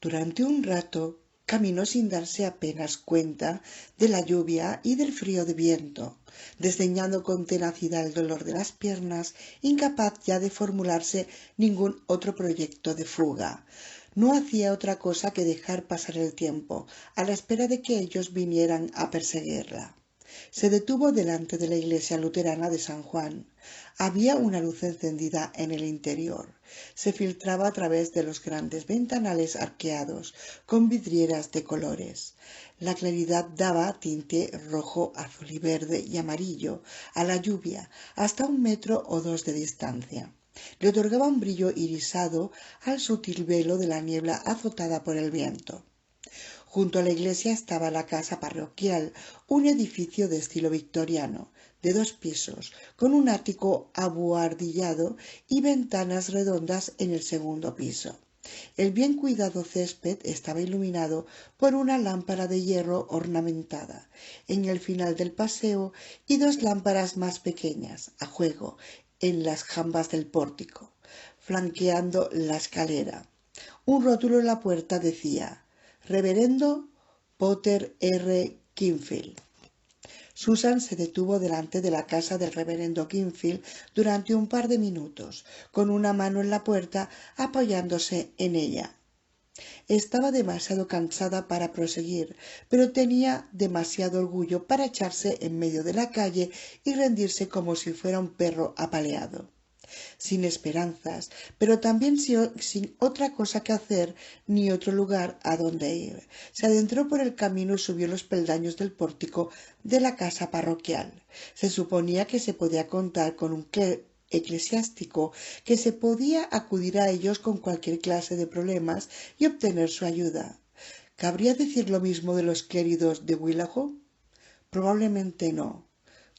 Durante un rato caminó sin darse apenas cuenta de la lluvia y del frío de viento, desdeñando con tenacidad el dolor de las piernas, incapaz ya de formularse ningún otro proyecto de fuga. No hacía otra cosa que dejar pasar el tiempo, a la espera de que ellos vinieran a perseguirla. Se detuvo delante de la iglesia luterana de San Juan. Había una luz encendida en el interior. Se filtraba a través de los grandes ventanales arqueados, con vidrieras de colores. La claridad daba tinte rojo, azul y verde y amarillo a la lluvia, hasta 1 metro o 2 de distancia. Le otorgaba un brillo irisado al sutil velo de la niebla azotada por el viento. Junto a la iglesia estaba la casa parroquial, un edificio de estilo victoriano, de 2 pisos, con un ático abuhardillado y ventanas redondas en el segundo piso. El bien cuidado césped estaba iluminado por una lámpara de hierro ornamentada en el final del paseo y 2 lámparas más pequeñas, a juego, en las jambas del pórtico, flanqueando la escalera. Un rótulo en la puerta decía: Reverendo Potter R. Kinfield. Susan se detuvo delante de la casa del reverendo Kinfield durante un par de minutos, con una mano en la puerta apoyándose en ella. Estaba demasiado cansada para proseguir, pero tenía demasiado orgullo para echarse en medio de la calle y rendirse como si fuera un perro apaleado. Sin esperanzas, pero también sin otra cosa que hacer ni otro lugar a donde ir. Se adentró por el camino y subió los peldaños del pórtico de la casa parroquial. Se suponía que se podía contar con un eclesiástico, que se podía acudir a ellos con cualquier clase de problemas y obtener su ayuda. ¿Cabría decir lo mismo de los clérigos de Willow? Probablemente no.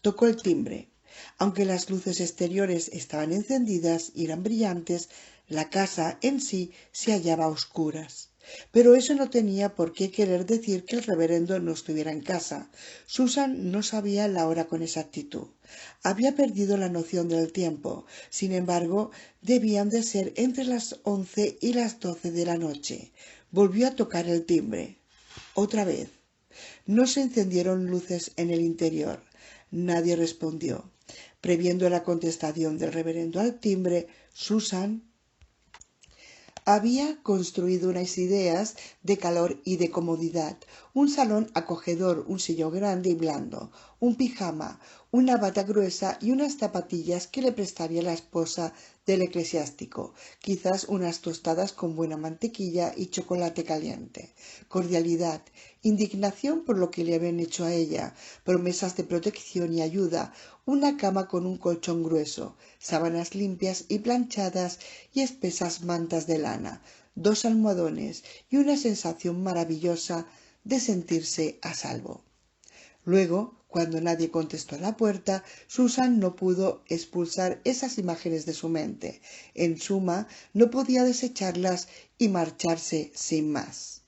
Tocó el timbre. Aunque las luces exteriores estaban encendidas y eran brillantes, la casa en sí se hallaba a oscuras. Pero eso no tenía por qué querer decir que el reverendo no estuviera en casa. Susan no sabía la hora con exactitud. Había perdido la noción del tiempo. Sin embargo, debían de ser entre las 11 y las 12 de la noche. Volvió a tocar el timbre. Otra vez. No se encendieron luces en el interior. Nadie respondió. Previendo la contestación del reverendo al timbre, Susan había construido unas ideas de calor y de comodidad, un salón acogedor, un sillón grande y blando, un pijama, una bata gruesa y unas zapatillas que le prestaría la esposa del eclesiástico, quizás unas tostadas con buena mantequilla y chocolate caliente, cordialidad, indignación por lo que le habían hecho a ella, promesas de protección y ayuda, una cama con un colchón grueso, sábanas limpias y planchadas y espesas mantas de lana, 2 almohadones y una sensación maravillosa de sentirse a salvo. Luego, cuando nadie contestó a la puerta, Susan no pudo expulsar esas imágenes de su mente. En suma, no podía desecharlas y marcharse sin más.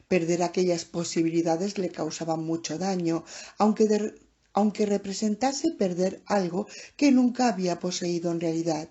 Perder aquellas posibilidades le causaba mucho daño, aunque representase perder algo que nunca había poseído en realidad.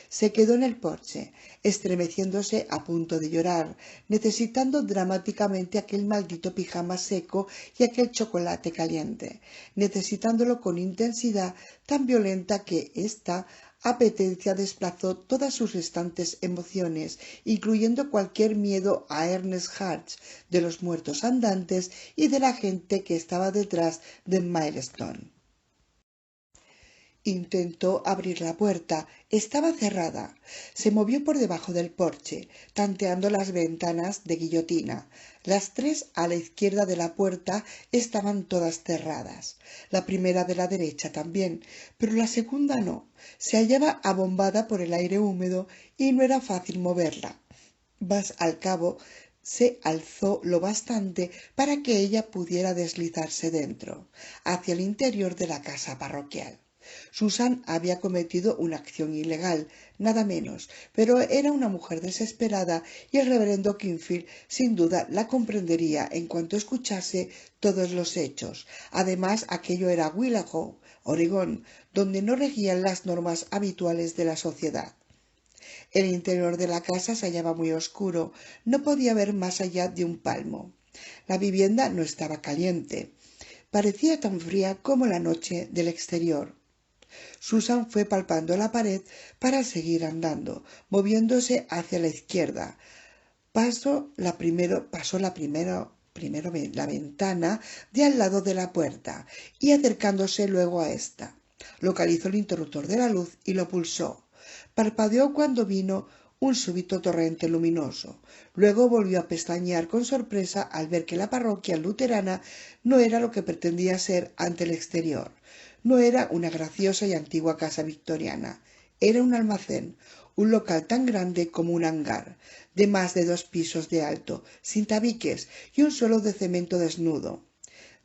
Se quedó en el porche, estremeciéndose a punto de llorar, necesitando dramáticamente aquel maldito pijama seco y aquel chocolate caliente, necesitándolo con intensidad tan violenta que esta apetencia desplazó todas sus restantes emociones, incluyendo cualquier miedo a Ernest Hatch, de los muertos andantes y de la gente que estaba detrás de Milestone. Intentó abrir la puerta. Estaba cerrada. Se movió por debajo del porche, tanteando las ventanas de guillotina. Las 3 a la izquierda de la puerta estaban todas cerradas. La primera de la derecha también, pero la segunda no. Se hallaba abombada por el aire húmedo y no era fácil moverla. Mas al cabo se alzó lo bastante para que ella pudiera deslizarse dentro, hacia el interior de la casa parroquial. Susan había cometido una acción ilegal, nada menos, pero era una mujer desesperada y el reverendo Kinfield sin duda la comprendería en cuanto escuchase todos los hechos. Además, aquello era Willow, Oregón, donde no regían las normas habituales de la sociedad. El interior de la casa se hallaba muy oscuro, no podía ver más allá de un palmo. La vivienda no estaba caliente, parecía tan fría como la noche del exterior. Susan fue palpando la pared para seguir andando, moviéndose hacia la izquierda. Pasó la ventana de al lado de la puerta y acercándose luego a ésta. Localizó el interruptor de la luz y lo pulsó. Parpadeó cuando vino un súbito torrente luminoso. Luego volvió a pestañear con sorpresa al ver que la parroquia luterana no era lo que pretendía ser ante el exterior. No era una graciosa y antigua casa victoriana. Era un almacén, un local tan grande como un hangar, de más de 2 pisos de alto, sin tabiques y un suelo de cemento desnudo.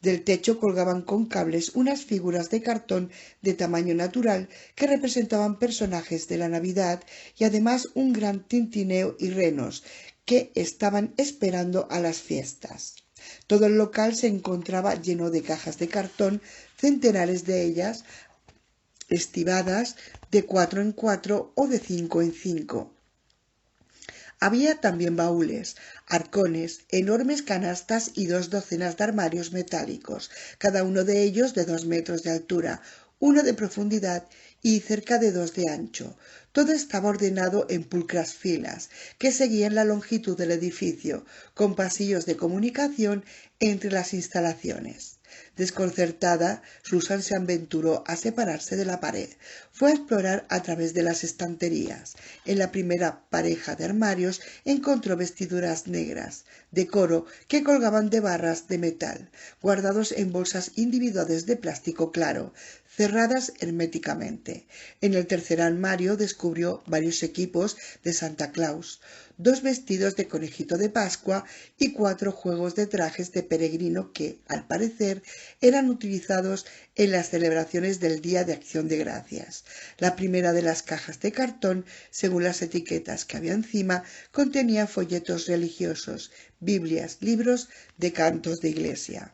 Del techo colgaban con cables unas figuras de cartón de tamaño natural que representaban personajes de la Navidad y además un gran tintineo y renos que estaban esperando a las fiestas. Todo el local se encontraba lleno de cajas de cartón, centenares de ellas estivadas de 4 en 4 o de 5 en 5. Había también baúles, arcones, enormes canastas y 2 docenas de armarios metálicos, cada uno de ellos de 2 metros de altura, 1 de profundidad y cerca de 2 de ancho. Todo estaba ordenado en pulcras filas, que seguían la longitud del edificio, con pasillos de comunicación entre las instalaciones. Desconcertada, Susan se aventuró a separarse de la pared. Fue a explorar a través de las estanterías. En la primera pareja de armarios encontró vestiduras negras, de coro, que colgaban de barras de metal, guardados en bolsas individuales de plástico claro, cerradas herméticamente. En el tercer armario descubrió varios equipos de Santa Claus, 2 vestidos de conejito de Pascua y 4 juegos de trajes de peregrino que, al parecer, eran utilizados en las celebraciones del Día de Acción de Gracias. La primera de las cajas de cartón, según las etiquetas que había encima, contenía folletos religiosos, Biblias, libros de cantos de iglesia.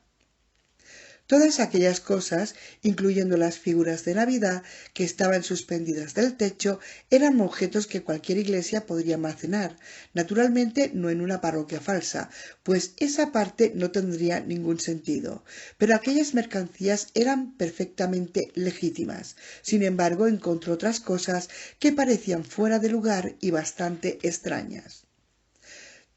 Todas aquellas cosas, incluyendo las figuras de Navidad que estaban suspendidas del techo, eran objetos que cualquier iglesia podría almacenar, naturalmente no en una parroquia falsa, pues esa parte no tendría ningún sentido. Pero aquellas mercancías eran perfectamente legítimas. Sin embargo, encontró otras cosas que parecían fuera de lugar y bastante extrañas.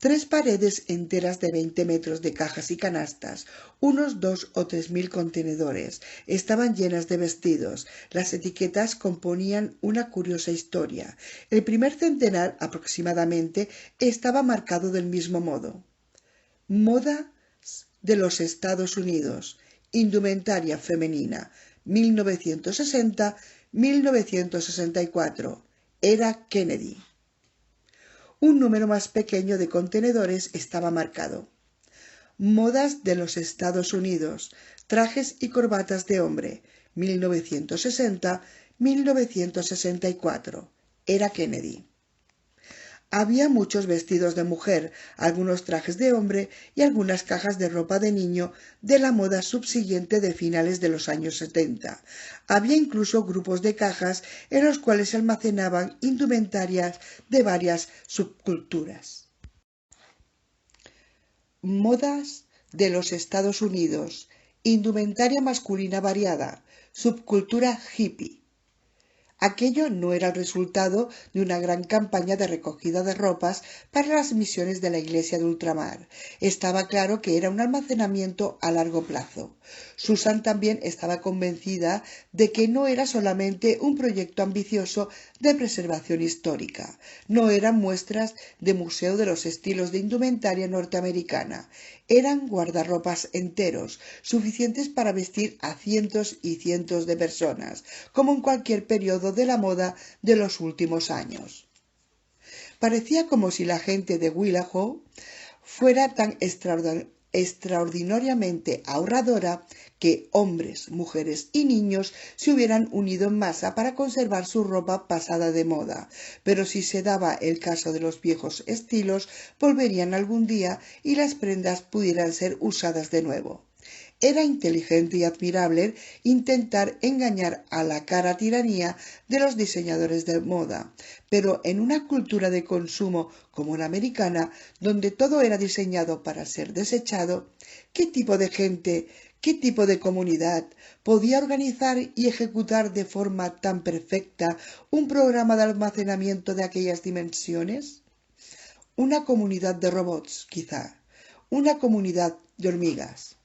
3 paredes enteras de 20 metros de cajas y canastas, unos 2 o 3 mil contenedores, estaban llenas de vestidos. Las etiquetas componían una curiosa historia. El primer centenar aproximadamente estaba marcado del mismo modo. Modas de los Estados Unidos, indumentaria femenina, 1960-1964. Era Kennedy. Un número más pequeño de contenedores estaba marcado. Modas de los Estados Unidos, trajes y corbatas de hombre, 1960-1964. Era Kennedy. Había muchos vestidos de mujer, algunos trajes de hombre y algunas cajas de ropa de niño de la moda subsiguiente de finales de los años 70. Había incluso grupos de cajas en los cuales se almacenaban indumentarias de varias subculturas. Modas de los Estados Unidos, indumentaria masculina variada, subcultura hippie. Aquello no era el resultado de una gran campaña de recogida de ropas para las misiones de la Iglesia de Ultramar. Estaba claro que era un almacenamiento a largo plazo. Susan también estaba convencida de que no era solamente un proyecto ambicioso de preservación histórica. No eran muestras de museo de los estilos de indumentaria norteamericana. Eran guardarropas enteros, suficientes para vestir a cientos y cientos de personas, como en cualquier periodo de la moda de los últimos años. Parecía como si la gente de Willow fuera tan extraordinariamente ahorradora que hombres, mujeres y niños se hubieran unido en masa para conservar su ropa pasada de moda, pero si se daba el caso de los viejos estilos, volverían algún día y las prendas pudieran ser usadas de nuevo. Era inteligente y admirable intentar engañar a la cara tiranía de los diseñadores de moda, pero en una cultura de consumo como la americana, donde todo era diseñado para ser desechado, ¿qué tipo de gente, qué tipo de comunidad podía organizar y ejecutar de forma tan perfecta un programa de almacenamiento de aquellas dimensiones? Una comunidad de robots, quizá, una comunidad de hormigas.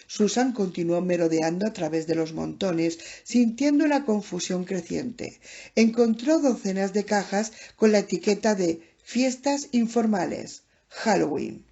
Susan continuó merodeando a través de los montones, sintiendo una confusión creciente. Encontró docenas de cajas con la etiqueta de fiestas informales, Halloween.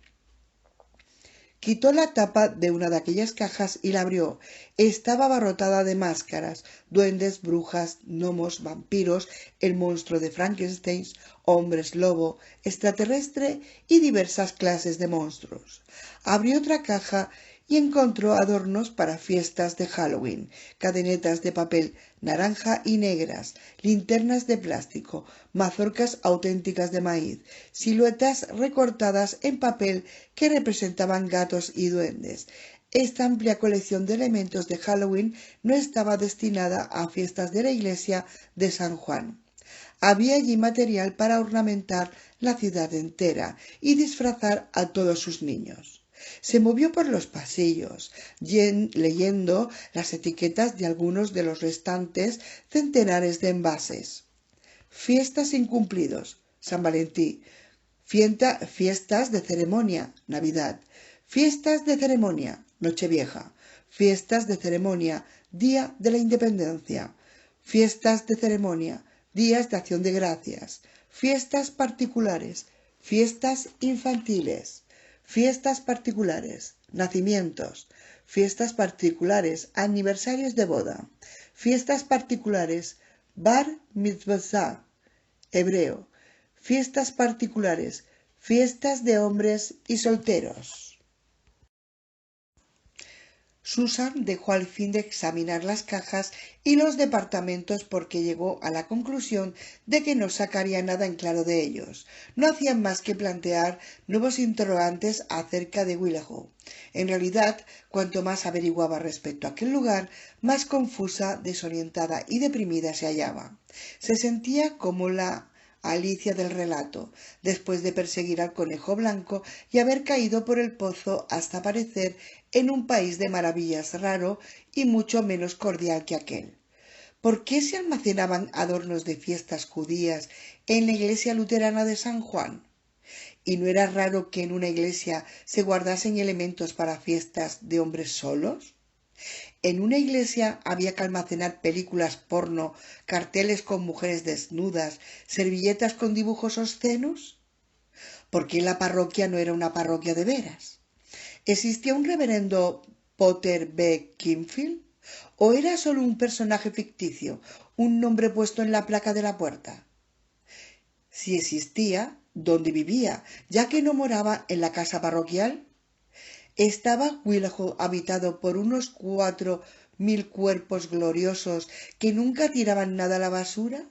Quitó la tapa de una de aquellas cajas y la abrió. Estaba abarrotada de máscaras, duendes, brujas, gnomos, vampiros, el monstruo de Frankenstein, hombres lobo, extraterrestre y diversas clases de monstruos. Abrió otra caja y encontró adornos para fiestas de Halloween, cadenetas de papel naranja y negras, linternas de plástico, mazorcas auténticas de maíz, siluetas recortadas en papel que representaban gatos y duendes. Esta amplia colección de elementos de Halloween no estaba destinada a fiestas de la iglesia de San Juan. Había allí material para ornamentar la ciudad entera y disfrazar a todos sus niños. Se movió por los pasillos, leyendo las etiquetas de algunos de los restantes centenares de envases. Fiestas incumplidos, San Valentín. Fiestas de ceremonia, Navidad. Fiestas de ceremonia, Nochevieja. Fiestas de ceremonia, Día de la Independencia. Fiestas de ceremonia, Días de Acción de Gracias. Fiestas particulares, fiestas infantiles. Fiestas particulares, nacimientos. Fiestas particulares, aniversarios de boda. Fiestas particulares, bar mitzvah, hebreo. Fiestas particulares, fiestas de hombres y solteros. Susan dejó al fin de examinar las cajas y los departamentos porque llegó a la conclusión de que no sacaría nada en claro de ellos. No hacían más que plantear nuevos interrogantes acerca de Willow. En realidad, cuanto más averiguaba respecto a aquel lugar, más confusa, desorientada y deprimida se hallaba. Se sentía como la Alicia del relato, después de perseguir al conejo blanco y haber caído por el pozo hasta aparecer en un país de maravillas raro y mucho menos cordial que aquel. ¿Por qué se almacenaban adornos de fiestas judías en la iglesia luterana de San Juan? ¿Y no era raro que en una iglesia se guardasen elementos para fiestas de hombres solos? En una iglesia había que almacenar películas porno, carteles con mujeres desnudas, servilletas con dibujos obscenos. ¿Por qué la parroquia no era una parroquia de veras? ¿Existía un reverendo Potter B. Kingfield? ¿O era solo un personaje ficticio, un nombre puesto en la placa de la puerta? Si existía, ¿dónde vivía, ya que no moraba en la casa parroquial? ¿Estaba Willow habitado por unos 4000 cuerpos gloriosos que nunca tiraban nada a la basura?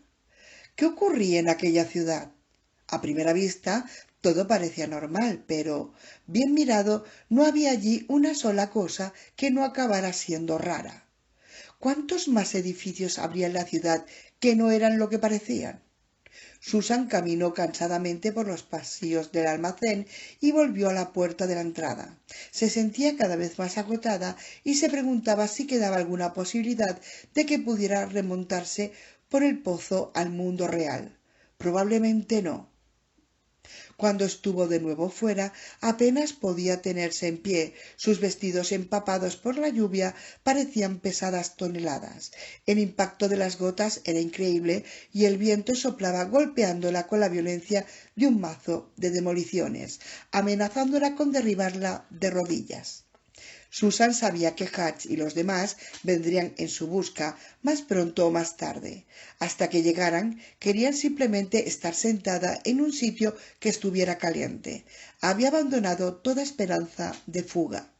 ¿Qué ocurría en aquella ciudad? A primera vista todo parecía normal, pero, bien mirado, no había allí una sola cosa que no acabara siendo rara. ¿Cuántos más edificios habría en la ciudad que no eran lo que parecían? Susan caminó cansadamente por los pasillos del almacén y volvió a la puerta de la entrada. Se sentía cada vez más agotada y se preguntaba si quedaba alguna posibilidad de que pudiera remontarse por el pozo al mundo real. Probablemente no. Cuando estuvo de nuevo fuera, apenas podía tenerse en pie. Sus vestidos empapados por la lluvia parecían pesadas toneladas. El impacto de las gotas era increíble y el viento soplaba golpeándola con la violencia de un mazo de demoliciones, amenazándola con derribarla de rodillas. Susan sabía que Hatch y los demás vendrían en su busca más pronto o más tarde. Hasta que llegaran, querían simplemente estar sentada en un sitio que estuviera caliente. Había abandonado toda esperanza de fuga.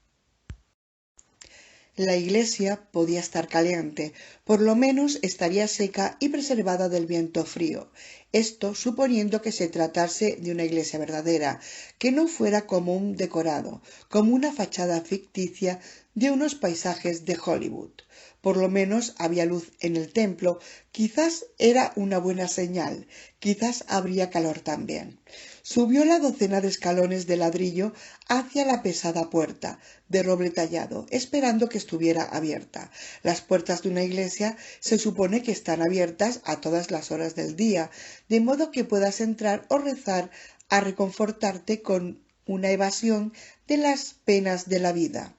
La iglesia podía estar caliente, por lo menos estaría seca y preservada del viento frío. esto suponiendo que se tratase de una iglesia verdadera, que no fuera como un decorado, como una fachada ficticia de unos paisajes de Hollywood. Por lo menos había luz en el templo, quizás era una buena señal, quizás habría calor también. Subió la docena de escalones de ladrillo hacia la pesada puerta de roble tallado, esperando que estuviera abierta. Las puertas de una iglesia se supone que están abiertas a todas las horas del día, de modo que puedas entrar o rezar a reconfortarte con una evasión de las penas de la vida.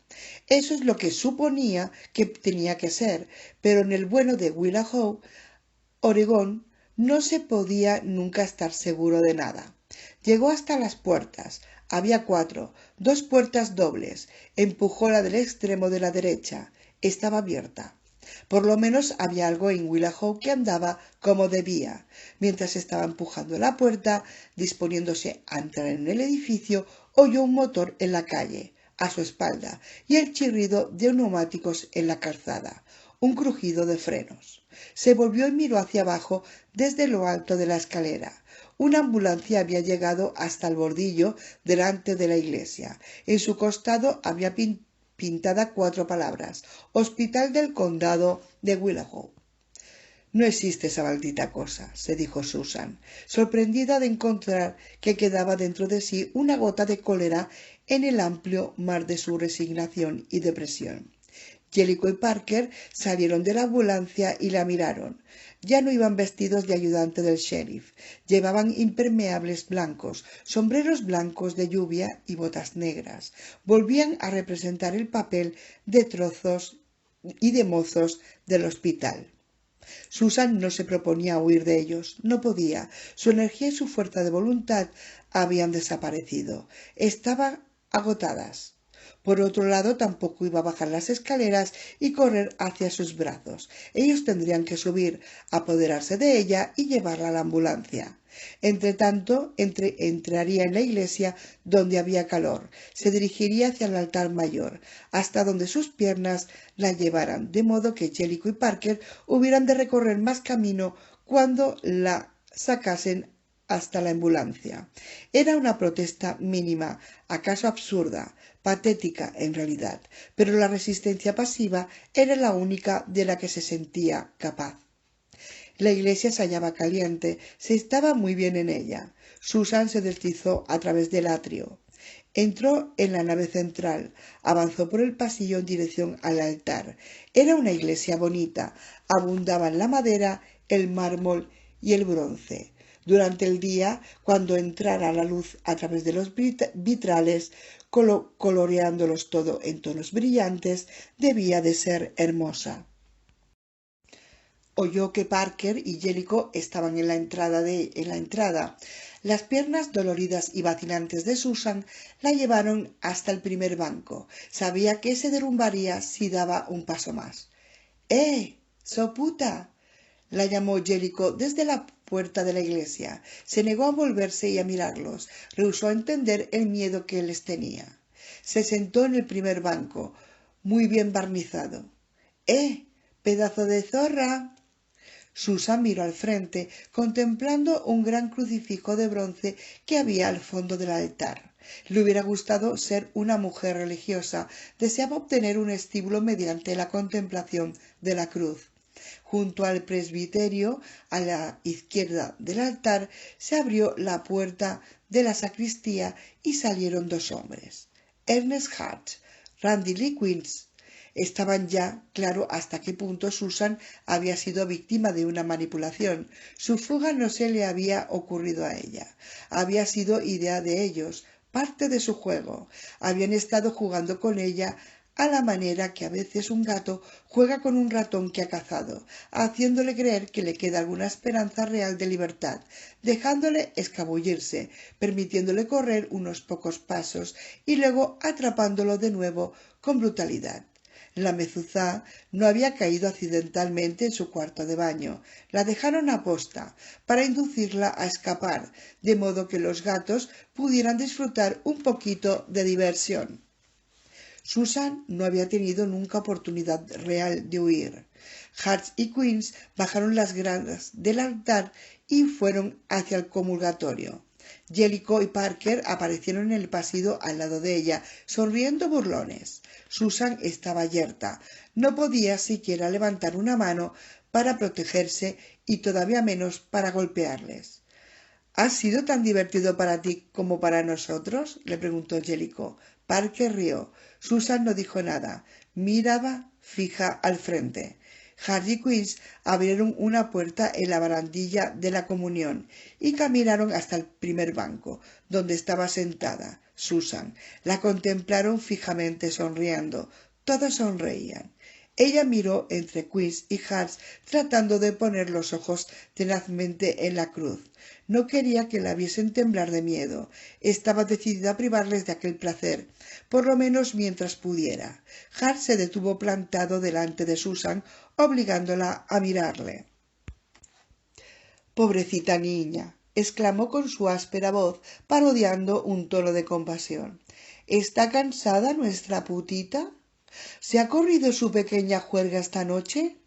Eso es lo que suponía que tenía que ser, pero en el bueno de Willow, Oregón, no se podía nunca estar seguro de nada. Llegó hasta las puertas. Había 4, 2 puertas dobles. Empujó la del extremo de la derecha. Estaba abierta. Por lo menos había algo en Willow que andaba como debía. Mientras estaba empujando la puerta, disponiéndose a entrar en el edificio, oyó un motor en la calle, a su espalda, y el chirrido de neumáticos en la calzada, un crujido de frenos. Se volvió y miró hacia abajo desde lo alto de la escalera. Una ambulancia había llegado hasta el bordillo delante de la iglesia. En su costado había pintada 4 palabras: Hospital del Condado de Willow. No existe esa maldita cosa, se dijo Susan, sorprendida de encontrar que quedaba dentro de sí una gota de cólera en el amplio mar de su resignación y depresión. Jellicoe y Parker salieron de la ambulancia y la miraron. Ya no iban vestidos de ayudante del sheriff. Llevaban impermeables blancos, sombreros blancos de lluvia y botas negras. Volvían a representar el papel de trozos y de mozos del hospital. Susan no se proponía huir de ellos, no podía. Su energía y su fuerza de voluntad habían desaparecido. Estaban agotadas. Por otro lado, tampoco iba a bajar las escaleras y correr hacia sus brazos. Ellos tendrían que subir, apoderarse de ella y llevarla a la ambulancia. Entretanto, entraría en la iglesia donde había calor. Se dirigiría hacia el altar mayor, hasta donde sus piernas la llevaran, de modo que Jellicoe y Parker hubieran de recorrer más camino cuando la sacasen hasta la ambulancia. Era una protesta mínima, acaso absurda, patética en realidad, pero la resistencia pasiva era la única de la que se sentía capaz. La iglesia se hallaba caliente, se estaba muy bien en ella. Susan se deslizó a través del atrio. Entró en la nave central, avanzó por el pasillo en dirección al altar. Era una iglesia bonita, abundaban la madera, el mármol y el bronce. Durante el día, cuando entrara la luz a través de los vitrales, coloreándolos todo en tonos brillantes, debía de ser hermosa. Oyó que Parker y Jellicoe estaban en la entrada. Las piernas doloridas y vacilantes de Susan la llevaron hasta el primer banco. Sabía que se derrumbaría si daba un paso más. ¡Soputa! La llamó Jellicoe desde la puerta de la iglesia. Se negó a volverse y a mirarlos. Rehusó entender el miedo que les tenía. Se sentó en el primer banco, muy bien barnizado. ¡Pedazo de zorra! Susan miró al frente, contemplando un gran crucifijo de bronce que había al fondo del altar. Le hubiera gustado ser una mujer religiosa. Deseaba obtener un estímulo mediante la contemplación de la cruz. Junto al presbiterio, a la izquierda del altar, se abrió la puerta de la sacristía y salieron 2 hombres. Ernest Hart, Randy Lee Quince. Estaban ya claro hasta qué punto Susan había sido víctima de una manipulación. Su fuga no se le había ocurrido a ella. Había sido idea de ellos, parte de su juego. Habían estado jugando con ella a la manera que a veces un gato juega con un ratón que ha cazado, haciéndole creer que le queda alguna esperanza real de libertad, dejándole escabullirse, permitiéndole correr unos pocos pasos y luego atrapándolo de nuevo con brutalidad. La mezuzá no había caído accidentalmente en su cuarto de baño. La dejaron aposta para inducirla a escapar, de modo que los gatos pudieran disfrutar un poquito de diversión. Susan no había tenido nunca oportunidad real de huir. Hart y Queens bajaron las gradas del altar y fueron hacia el comulgatorio. Jellicoe y Parker aparecieron en el pasillo al lado de ella, sonriendo burlones. Susan estaba yerta. No podía siquiera levantar una mano para protegerse y todavía menos para golpearles. ¿Ha sido tan divertido para ti como para nosotros?, le preguntó Jellicoe. Parker rió. Susan no dijo nada. Miraba fija al frente. Hart y Queens abrieron una puerta en la barandilla de la comunión y caminaron hasta el primer banco, donde estaba sentada Susan. La contemplaron fijamente sonriendo. Todos sonreían. Ella miró entre Queens y Hart tratando de poner los ojos tenazmente en la cruz. No quería que la viesen temblar de miedo. Estaba decidida a privarles de aquel placer, por lo menos mientras pudiera. Hart se detuvo plantado delante de Susan, obligándola a mirarle. «Pobrecita niña», exclamó con su áspera voz, parodiando un tono de compasión. «¿Está cansada nuestra putita? ¿Se ha corrido su pequeña juerga esta noche?»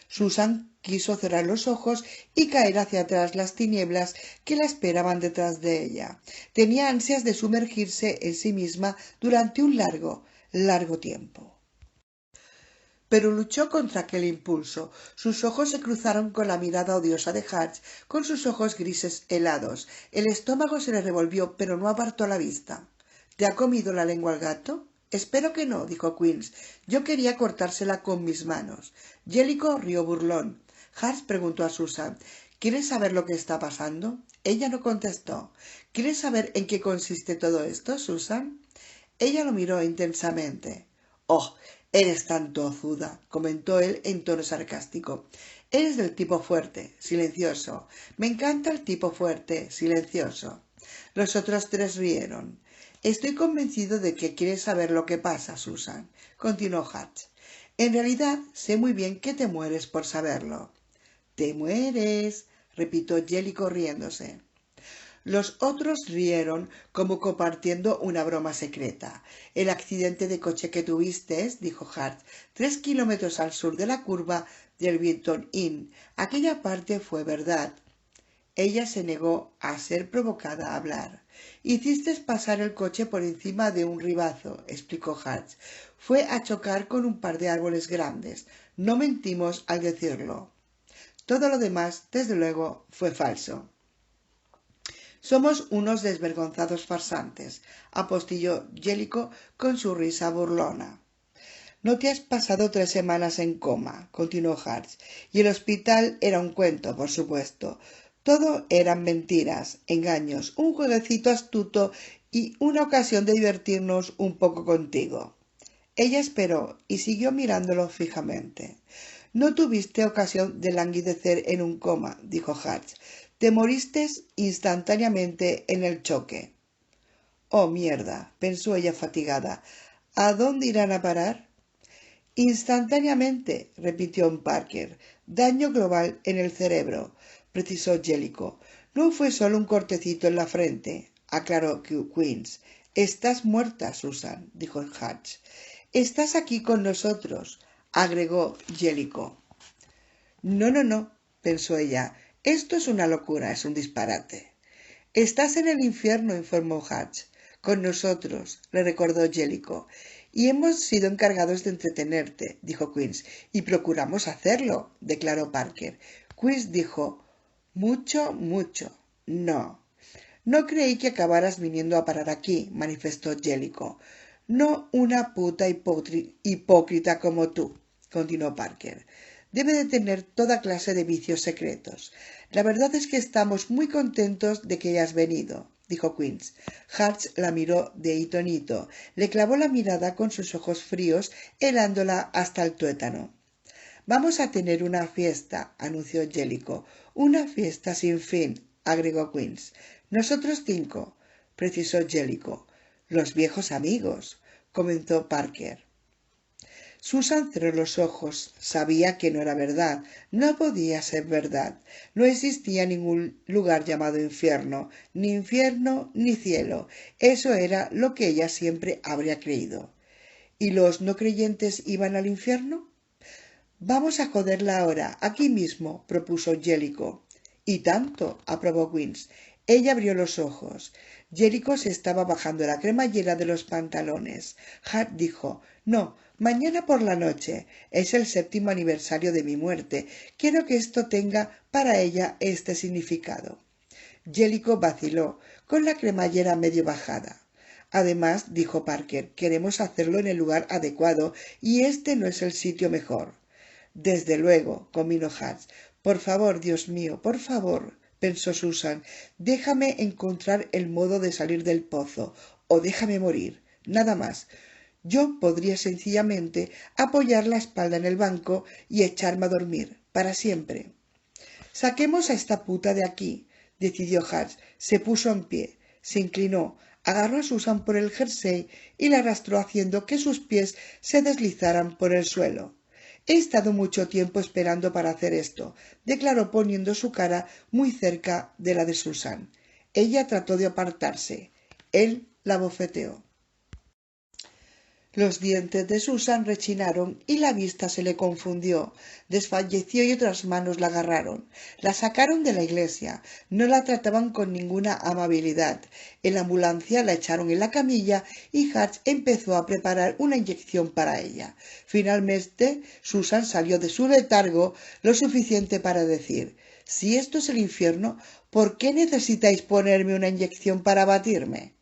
Susan quiso cerrar los ojos y caer hacia atrás las tinieblas que la esperaban detrás de ella. Tenía ansias de sumergirse en sí misma durante un largo tiempo. Pero luchó contra aquel impulso. Sus ojos se cruzaron con la mirada odiosa de Hart, con sus ojos grises helados. El estómago se le revolvió, pero no apartó la vista. «¿Te ha comido la lengua el gato?» «Espero que no», dijo Queens. «Yo quería cortársela con mis manos». Jellicoe rió burlón. Hart preguntó a Susan: «¿Quieres saber lo que está pasando?» Ella no contestó. «¿Quieres saber en qué consiste todo esto, Susan?» Ella lo miró intensamente. «Oh, eres tan tozuda», comentó él en tono sarcástico. «Eres del tipo fuerte, silencioso. Me encanta el tipo fuerte, silencioso». Los otros tres rieron. «Estoy convencido de que quieres saber lo que pasa, Susan», continuó Hart. «En realidad sé muy bien que te mueres por saberlo». «¿Te mueres?», repitió Jellicoe riéndose. Los otros rieron como compartiendo una broma secreta. «El accidente de coche que tuviste», dijo Hart, 3 kilómetros al sur de la curva del Wilton Inn. Aquella parte fue verdad. Ella se negó a ser provocada a hablar. «Hiciste pasar el coche por encima de un ribazo», explicó Hart. «Fue a chocar con un par de árboles grandes. No mentimos al decirlo. Todo lo demás, desde luego, fue falso». «Somos unos desvergonzados farsantes», apostilló Jellicoe con su risa burlona. «No te has pasado 3 semanas en coma», continuó Hart, «y el hospital era un cuento, por supuesto. Todo eran mentiras, engaños, un jueguecito astuto y una ocasión de divertirnos un poco contigo». Ella esperó y siguió mirándolo fijamente. «No tuviste ocasión de languidecer en un coma», dijo Hart. «Te moriste instantáneamente en el choque». «Oh, mierda», pensó ella fatigada. «¿A dónde irán a parar?» «Instantáneamente», repitió Parker. «Daño global en el cerebro», precisó Jellicoe. «No fue solo un cortecito en la frente», aclaró Queens. «Estás muerta, Susan», dijo Hart. «Estás aquí con nosotros», agregó Jellicoe. No, pensó ella. «Esto es una locura, es un disparate». «Estás en el infierno», informó Hart. «Con nosotros», le recordó Jellicoe. «Y hemos sido encargados de entretenerte», dijo Queens. «Y procuramos hacerlo», declaró Parker. Queens dijo: «Mucho. No creí que acabaras viniendo a parar aquí», manifestó Jellicoe. «No una puta hipócrita como tú», continuó Parker. «Debe de tener toda clase de vicios secretos. La verdad es que estamos muy contentos de que hayas venido», dijo Queens. Hart la miró de hito en hito. Le clavó la mirada con sus ojos fríos, helándola hasta el tuétano. «Vamos a tener una fiesta», anunció Jellicoe. «Una fiesta sin fin», agregó Queens. «Nosotros 5», precisó Jellicoe. «Los viejos amigos», comentó Parker. Susan cerró los ojos. Sabía que no era verdad. No podía ser verdad. No existía ningún lugar llamado infierno, ni cielo. Eso era lo que ella siempre habría creído. ¿Y los no creyentes iban al infierno? Vamos a joderla ahora, aquí mismo, propuso Jellicoe. Y tanto, aprobó Winch. Ella abrió los ojos. Jellicoe se estaba bajando la cremallera de los pantalones. Hart dijo: no, mañana por la noche. Es el 7º aniversario de mi muerte. Quiero que esto tenga para ella este significado. Jellicoe vaciló, con la cremallera medio bajada. Además, dijo Parker, queremos hacerlo en el lugar adecuado y este no es el sitio mejor. Desde luego, convino Hart. Por favor, Dios mío, por favor, pensó Susan, déjame encontrar el modo de salir del pozo, o déjame morir, nada más. Yo podría sencillamente apoyar la espalda en el banco y echarme a dormir, para siempre. Saquemos a esta puta de aquí, decidió Hart. Se puso en pie, se inclinó, agarró a Susan por el jersey y la arrastró haciendo que sus pies se deslizaran por el suelo. He estado mucho tiempo esperando para hacer esto, declaró poniendo su cara muy cerca de la de Susan. Ella trató de apartarse. Él la bofeteó. Los dientes de Susan rechinaron y la vista se le confundió. Desfalleció y otras manos la agarraron. La sacaron de la iglesia. No la trataban con ninguna amabilidad. En la ambulancia la echaron en la camilla y Hart empezó a preparar una inyección para ella. Finalmente, Susan salió de su letargo lo suficiente para decir: si esto es el infierno, ¿por qué necesitáis ponerme una inyección para abatirme?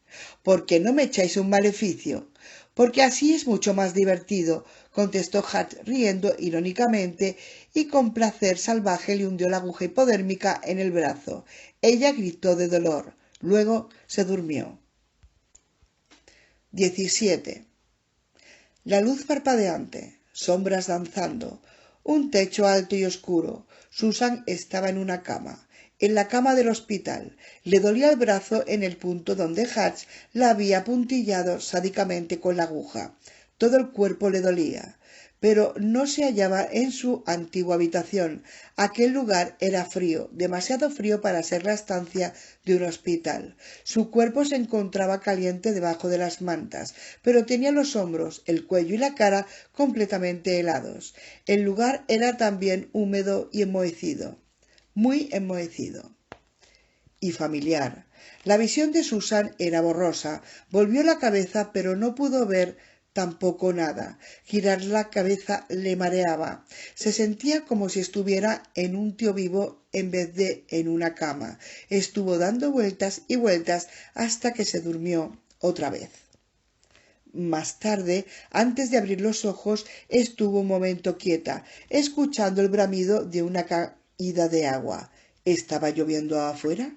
¿Por qué no me echáis un maleficio? Porque así es mucho más divertido, contestó Hart riendo irónicamente, y con placer salvaje le hundió la aguja hipodérmica en el brazo. Ella gritó de dolor. Luego se durmió. 17. La luz parpadeante, sombras danzando, un techo alto y oscuro. Susan estaba en una cama. En la cama del hospital. Le dolía el brazo en el punto donde Hart la había apuntillado sádicamente con la aguja. Todo el cuerpo le dolía. Pero no se hallaba en su antigua habitación. Aquel lugar era frío, demasiado frío para ser la estancia de un hospital. Su cuerpo se encontraba caliente debajo de las mantas, pero tenía los hombros, el cuello y la cara completamente helados. El lugar era también húmedo y enmohecido. Muy enmohecido y familiar. La visión de Susan era borrosa. Volvió la cabeza, pero no pudo ver tampoco nada. Girar la cabeza le mareaba. Se sentía como si estuviera en un tío vivo en vez de en una cama. Estuvo dando vueltas y vueltas hasta que se durmió otra vez. Más tarde, antes de abrir los ojos, estuvo un momento quieta, escuchando el bramido de una caída de agua. ¿Estaba lloviendo afuera?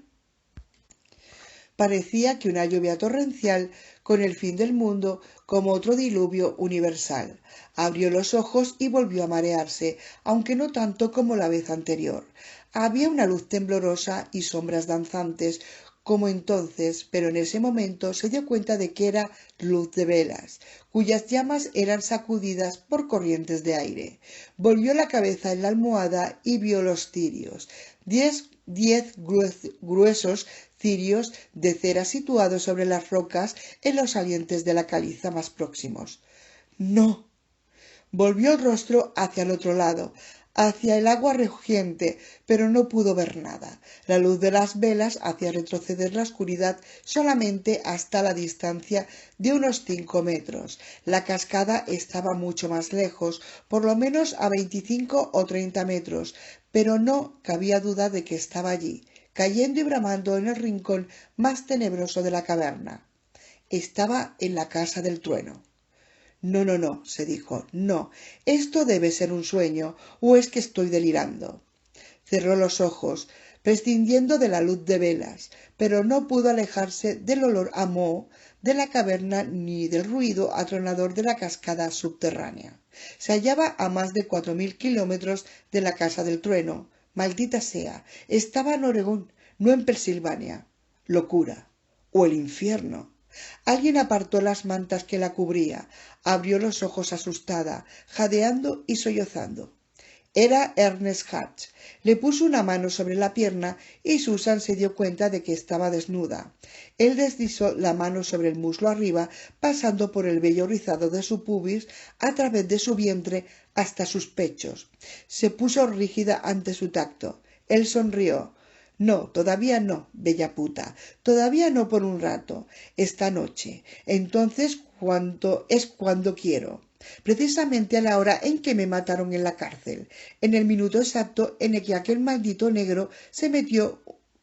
Parecía que una lluvia torrencial con el fin del mundo, como otro diluvio universal. Abrió los ojos y volvió a marearse, aunque no tanto como la vez anterior. Había una luz temblorosa y sombras danzantes, como entonces, pero en ese momento se dio cuenta de que era luz de velas, cuyas llamas eran sacudidas por corrientes de aire. Volvió la cabeza en la almohada y vio los cirios. Diez gruesos cirios de cera situados sobre las rocas en los salientes de la caliza más próximos. ¡No! Volvió el rostro hacia el otro lado, hacia el agua rugiente, pero no pudo ver nada. La luz de las velas hacía retroceder la oscuridad solamente hasta la distancia de unos 5 metros. La cascada estaba mucho más lejos, por lo menos a 25 o 30 metros, pero no cabía duda de que estaba allí, cayendo y bramando en el rincón más tenebroso de la caverna. Estaba en la casa del trueno. No, se dijo, no, esto debe ser un sueño, o es que estoy delirando. Cerró los ojos, prescindiendo de la luz de velas, pero no pudo alejarse del olor a moho de la caverna ni del ruido atronador de la cascada subterránea. Se hallaba a más de 4000 kilómetros de la casa del trueno. Maldita sea, estaba en Oregón, no en Pensilvania. Locura. O el infierno. Alguien apartó las mantas que la cubría. Abrió los ojos asustada, jadeando y sollozando. Era Ernest Hart. Le puso una mano sobre la pierna y Susan se dio cuenta de que estaba desnuda. Él deslizó la mano sobre el muslo arriba, pasando por el vello rizado de su pubis, a través de su vientre hasta sus pechos. Se puso rígida ante su tacto. Él sonrió. No, todavía no, bella puta, todavía no por un rato, esta noche. Entonces, cuando quiero. Precisamente a la hora en que me mataron en la cárcel, en el minuto exacto en el que aquel maldito negro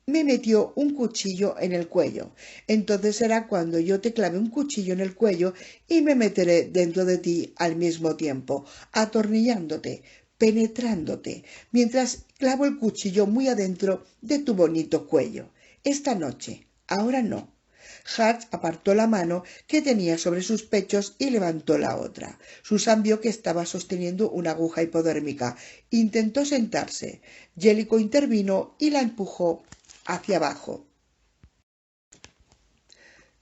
me metió un cuchillo en el cuello. Entonces será cuando yo te clave un cuchillo en el cuello y me meteré dentro de ti al mismo tiempo, atornillándote, penetrándote, mientras clavo el cuchillo muy adentro de tu bonito cuello. Esta noche, ahora no. Hart apartó la mano que tenía sobre sus pechos y levantó la otra. Susan vio que estaba sosteniendo una aguja hipodérmica. Intentó sentarse. Jellicoe intervino y la empujó hacia abajo.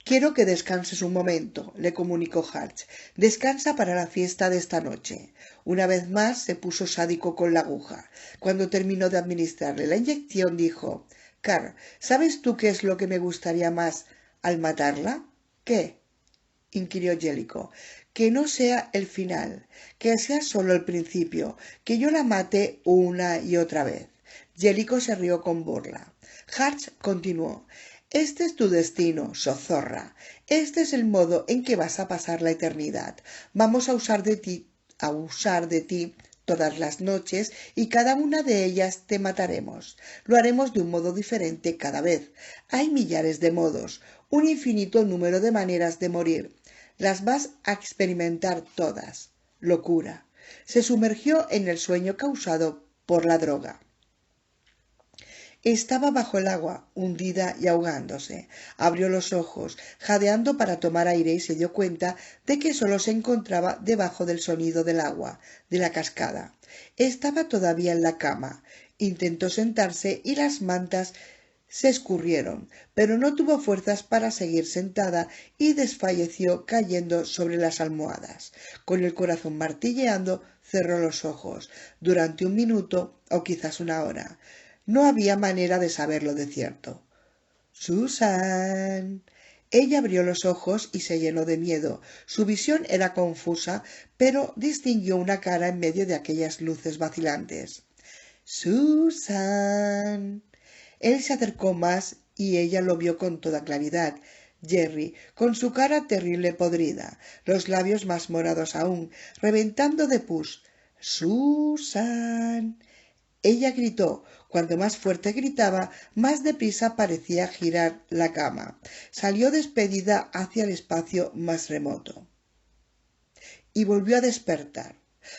Quiero que descanses un momento, le comunicó Hart. Descansa para la fiesta de esta noche. Una vez más se puso sádico con la aguja. Cuando terminó de administrarle la inyección, dijo: Carl, ¿sabes tú qué es lo que me gustaría más al matarla? ¿Qué? Inquirió Jellicoe. Que no sea el final, que sea solo el principio, que yo la mate una y otra vez. Jellicoe se rió con burla. Hart continuó: Este es tu destino, zozorra. Este es el modo en que vas a pasar la eternidad. Vamos a usar de ti todas las noches y cada una de ellas te mataremos. Lo haremos de un modo diferente cada vez. Hay millares de modos, un infinito número de maneras de morir. Las vas a experimentar todas. Locura. Se sumergió en el sueño causado por la droga. Estaba bajo el agua, hundida y ahogándose. Abrió los ojos, jadeando para tomar aire, y se dio cuenta de que solo se encontraba debajo del sonido del agua, de la cascada. Estaba todavía en la cama. Intentó sentarse y las mantas se escurrieron, pero no tuvo fuerzas para seguir sentada y desfalleció cayendo sobre las almohadas. Con el corazón martilleando, cerró los ojos. Durante un minuto, o quizás una hora. No había manera de saberlo de cierto. «Susan». Ella abrió los ojos y se llenó de miedo. Su visión era confusa, pero distinguió una cara en medio de aquellas luces vacilantes. «Susan». Él se acercó más y ella lo vio con toda claridad. Jerry, con su cara terrible podrida, los labios más morados aún, reventando de pus. «Susan». Ella gritó. Cuanto más fuerte gritaba, más deprisa parecía girar la cama. Salió despedida hacia el espacio más remoto. Y volvió a despertar.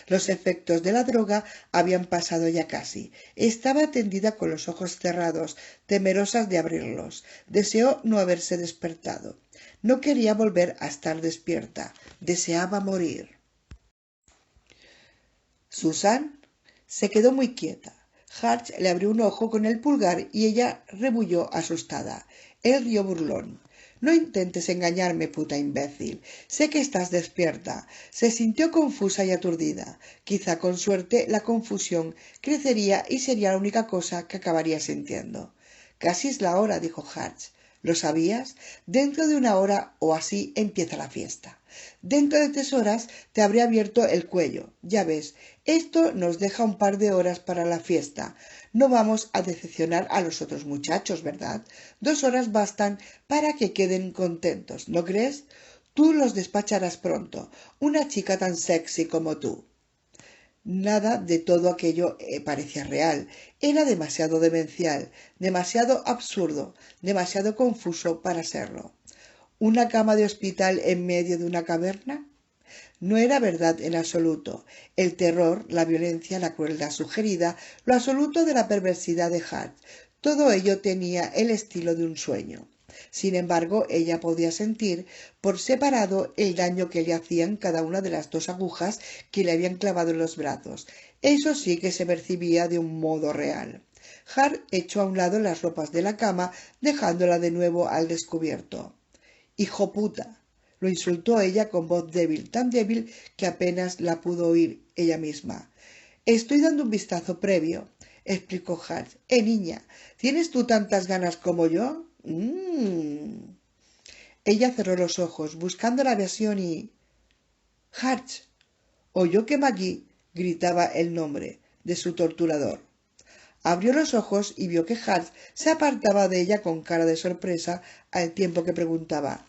Los efectos de la droga habían pasado ya casi. Estaba tendida con los ojos cerrados, temerosa de abrirlos. Deseó no haberse despertado. No quería volver a estar despierta. Deseaba morir. Susan se quedó muy quieta. Hart le abrió un ojo con el pulgar y ella rebulló asustada. Él rió burlón. «No intentes engañarme, puta imbécil. Sé que estás despierta». Se sintió confusa y aturdida. Quizá con suerte la confusión crecería y sería la única cosa que acabaría sintiendo. «Casi es la hora», dijo Hart. «¿Lo sabías? Dentro de una hora o así empieza la fiesta. Dentro de 3 horas te habré abierto el cuello. Ya ves, esto nos deja un par de horas para la fiesta. No vamos a decepcionar a los otros muchachos, ¿verdad? 2 horas bastan para que queden contentos, ¿no crees? Tú los despacharás pronto. Una chica tan sexy como tú». Nada de todo aquello parecía real. Era demasiado demencial, demasiado absurdo, demasiado confuso para serlo. ¿Una cama de hospital en medio de una caverna? No era verdad en absoluto. El terror, la violencia, la crueldad sugerida, lo absoluto de la perversidad de Hart, todo ello tenía el estilo de un sueño. Sin embargo, ella podía sentir por separado el daño que le hacían cada una de las 2 agujas que le habían clavado en los brazos. Eso sí que se percibía de un modo real. Hart echó a un lado las ropas de la cama, dejándola de nuevo al descubierto. «¡Hijo puta!», lo insultó ella con voz débil, tan débil que apenas la pudo oír ella misma. Estoy dando un vistazo previo, explicó Hart. Niña, ¿tienes tú tantas ganas como yo? Ella cerró los ojos, buscando la visión y... Hart oyó que Maggie gritaba el nombre de su torturador. Abrió los ojos y vio que Hart se apartaba de ella con cara de sorpresa al tiempo que preguntaba: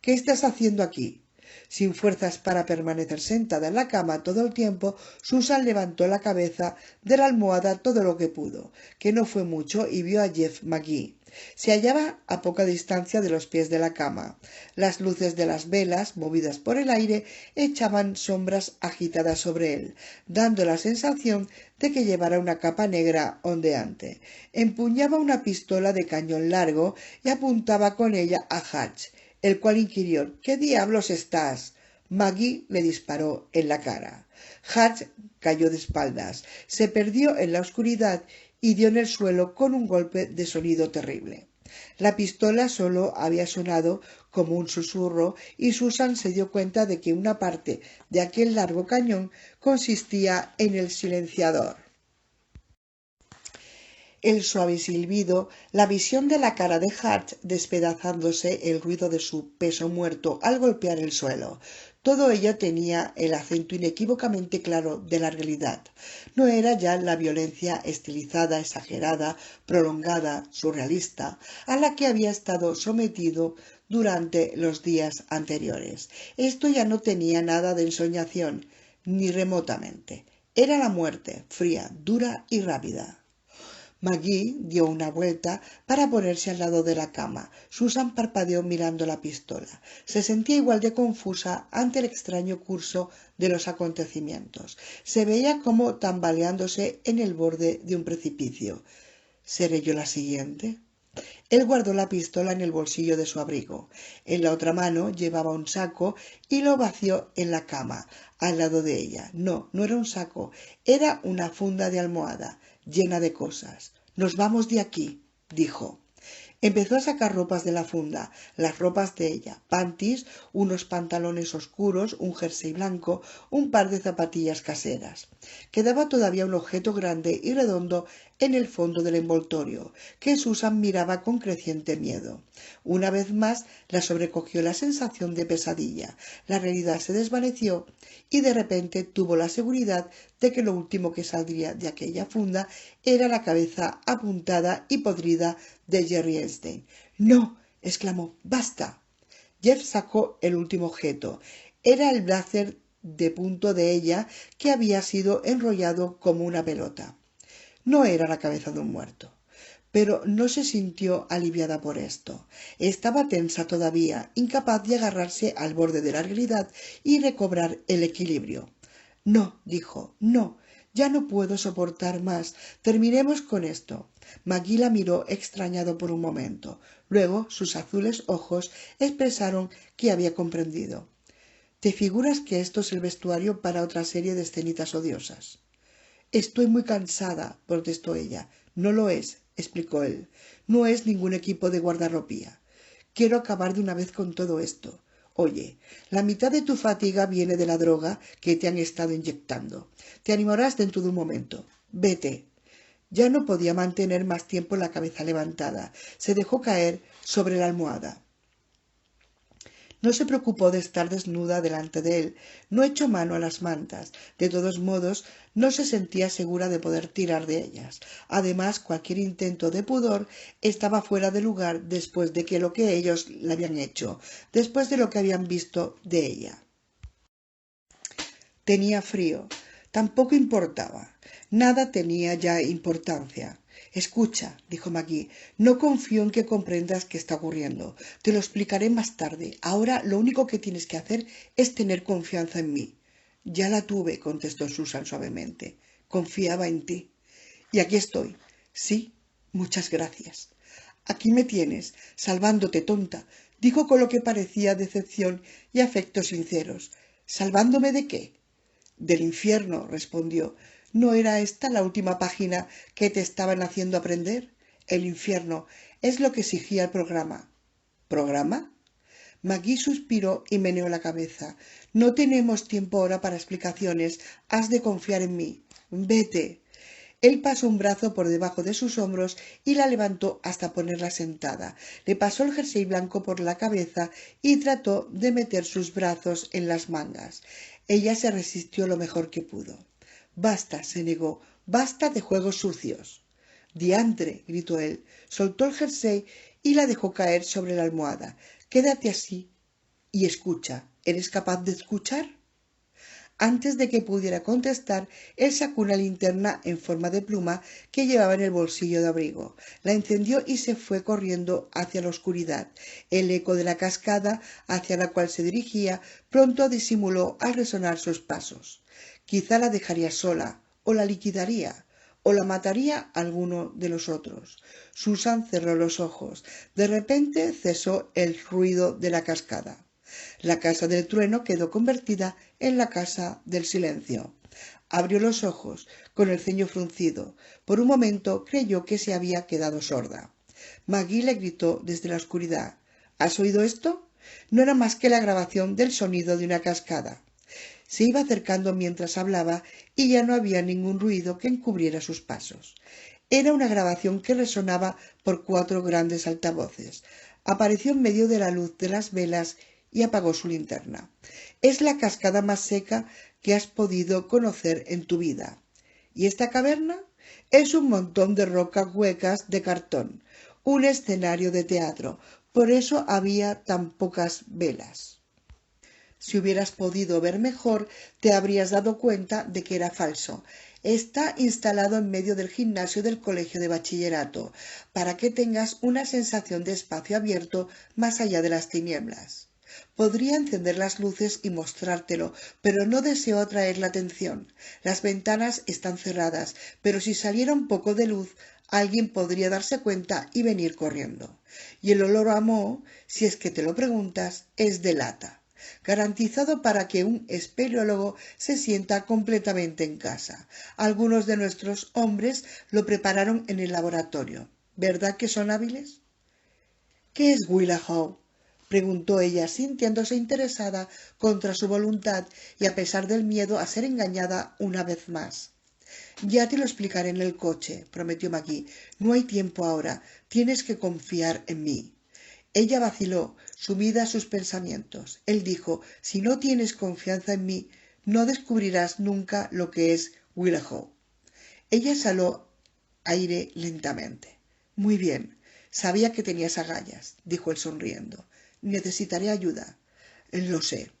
¿Qué estás haciendo aquí? Sin fuerzas para permanecer sentada en la cama todo el tiempo, Susan levantó la cabeza de la almohada todo lo que pudo, que no fue mucho, y vio a Jeff McGee. Se hallaba a poca distancia de los pies de la cama. Las luces de las velas, movidas por el aire, echaban sombras agitadas sobre él, dando la sensación de que llevara una capa negra ondeante. Empuñaba una pistola de cañón largo y apuntaba con ella a Hatch, el cual inquirió: ¿Qué diablos estás? Maggie le disparó en la cara. Hatch cayó de espaldas, se perdió en la oscuridad y dio en el suelo con un golpe de sonido terrible. La pistola solo había sonado como un susurro y Susan se dio cuenta de que una parte de aquel largo cañón consistía en el silenciador. El suave silbido, la visión de la cara de Hart despedazándose, el ruido de su peso muerto al golpear el suelo. Todo ello tenía el acento inequívocamente claro de la realidad. No era ya la violencia estilizada, exagerada, prolongada, surrealista, a la que había estado sometido durante los días anteriores. Esto ya no tenía nada de ensoñación, ni remotamente. Era la muerte, fría, dura y rápida. Maggie dio una vuelta para ponerse al lado de la cama. Susan parpadeó mirando la pistola. Se sentía igual de confusa ante el extraño curso de los acontecimientos. Se veía como tambaleándose en el borde de un precipicio. ¿Seré yo la siguiente? Él guardó la pistola en el bolsillo de su abrigo. En la otra mano llevaba un saco y lo vació en la cama, al lado de ella. No, no era un saco, era una funda de almohada, llena de cosas. Nos vamos de aquí, dijo. Empezó a sacar ropas de la funda, las ropas de ella, panties, unos pantalones oscuros, un jersey blanco, un par de zapatillas caseras. Quedaba todavía un objeto grande y redondo en el fondo del envoltorio, que Susan miraba con creciente miedo. Una vez más la sobrecogió la sensación de pesadilla. La realidad se desvaneció y de repente tuvo la seguridad de que lo último que saldría de aquella funda era la cabeza apuntada y podrida de Jerry Einstein. ¡No! —exclamó—. ¡Basta! Jeff sacó el último objeto. Era el blazer de punto de ella, que había sido enrollado como una pelota. No era la cabeza de un muerto. Pero no se sintió aliviada por esto. Estaba tensa todavía, incapaz de agarrarse al borde de la realidad y recobrar el equilibrio. No, dijo, no, ya no puedo soportar más. Terminemos con esto. Maggie la miró extrañado por un momento. Luego sus azules ojos expresaron que había comprendido. ¿Te figuras que esto es el vestuario para otra serie de escenitas odiosas? Estoy muy cansada, protestó ella. No lo es, explicó él. No es ningún equipo de guardarropía. Quiero acabar de una vez con todo esto. Oye, la mitad de tu fatiga viene de la droga que te han estado inyectando. Te animarás dentro de un momento. Vete. Ya no podía mantener más tiempo la cabeza levantada. Se dejó caer sobre la almohada. No se preocupó de estar desnuda delante de él, no echó mano a las mantas. De todos modos, no se sentía segura de poder tirar de ellas. Además, cualquier intento de pudor estaba fuera de lugar después de lo que ellos le habían hecho, después de lo que habían visto de ella. Tenía frío. Tampoco importaba. Nada tenía ya importancia. Escucha, dijo Maggie, no confío en que comprendas qué está ocurriendo. Te lo explicaré más tarde. Ahora lo único que tienes que hacer es tener confianza en mí. Ya la tuve, contestó Susan suavemente. Confiaba en ti. Y aquí estoy. Sí, muchas gracias. Aquí me tienes, salvándote, tonta, dijo con lo que parecía decepción y afectos sinceros. ¿Salvándome de qué? Del infierno, respondió. ¿No era esta la última página que te estaban haciendo aprender? El infierno es lo que exigía el programa. ¿Programa? Maggie suspiró y meneó la cabeza. No tenemos tiempo ahora para explicaciones. Has de confiar en mí. Vete. Él pasó un brazo por debajo de sus hombros y la levantó hasta ponerla sentada. Le pasó el jersey blanco por la cabeza y trató de meter sus brazos en las mangas. Ella se resistió lo mejor que pudo. Basta, se negó, basta de juegos sucios. Diantre, gritó él, soltó el jersey y la dejó caer sobre la almohada. Quédate así y escucha. ¿Eres capaz de escuchar? Antes de que pudiera contestar, él sacó una linterna en forma de pluma que llevaba en el bolsillo de abrigo. La encendió y se fue corriendo hacia la oscuridad. El eco de la cascada hacia la cual se dirigía pronto disimuló al resonar sus pasos. Quizá la dejaría sola, o la liquidaría, o la mataría alguno de los otros. Susan cerró los ojos. De repente cesó el ruido de la cascada. La casa del trueno quedó convertida en la casa del silencio. Abrió los ojos, con el ceño fruncido. Por un momento creyó que se había quedado sorda. Maggie le gritó desde la oscuridad. ¿Has oído esto? No era más que la grabación del sonido de una cascada. Se iba acercando mientras hablaba y ya no había ningún ruido que encubriera sus pasos. Era una grabación que resonaba por 4 grandes altavoces. Apareció en medio de la luz de las velas y apagó su linterna. Es la cascada más seca que has podido conocer en tu vida. ¿Y esta caverna? Es un montón de rocas huecas de cartón, un escenario de teatro. Por eso había tan pocas velas. Si hubieras podido ver mejor, te habrías dado cuenta de que era falso. Está instalado en medio del gimnasio del colegio de bachillerato, para que tengas una sensación de espacio abierto más allá de las tinieblas. Podría encender las luces y mostrártelo, pero no deseo atraer la atención. Las ventanas están cerradas, pero si saliera un poco de luz, alguien podría darse cuenta y venir corriendo. Y el olor a moho, si es que te lo preguntas, es de lata. Garantizado para que un espeleólogo se sienta completamente en casa. Algunos de nuestros hombres lo prepararon en el laboratorio. ¿Verdad que son hábiles? ¿Qué es Willow? Preguntó ella, sintiéndose interesada contra su voluntad y a pesar del miedo a ser engañada una vez más. Ya te lo explicaré en el coche, prometió Maggie. No hay tiempo ahora. Tienes que confiar en mí. Ella vaciló, sumida a sus pensamientos. Él dijo, si no tienes confianza en mí, no descubrirás nunca lo que es Willow. Ella exhaló aire lentamente. Muy bien, sabía que tenías agallas, dijo él sonriendo. Necesitaré ayuda. Lo sé.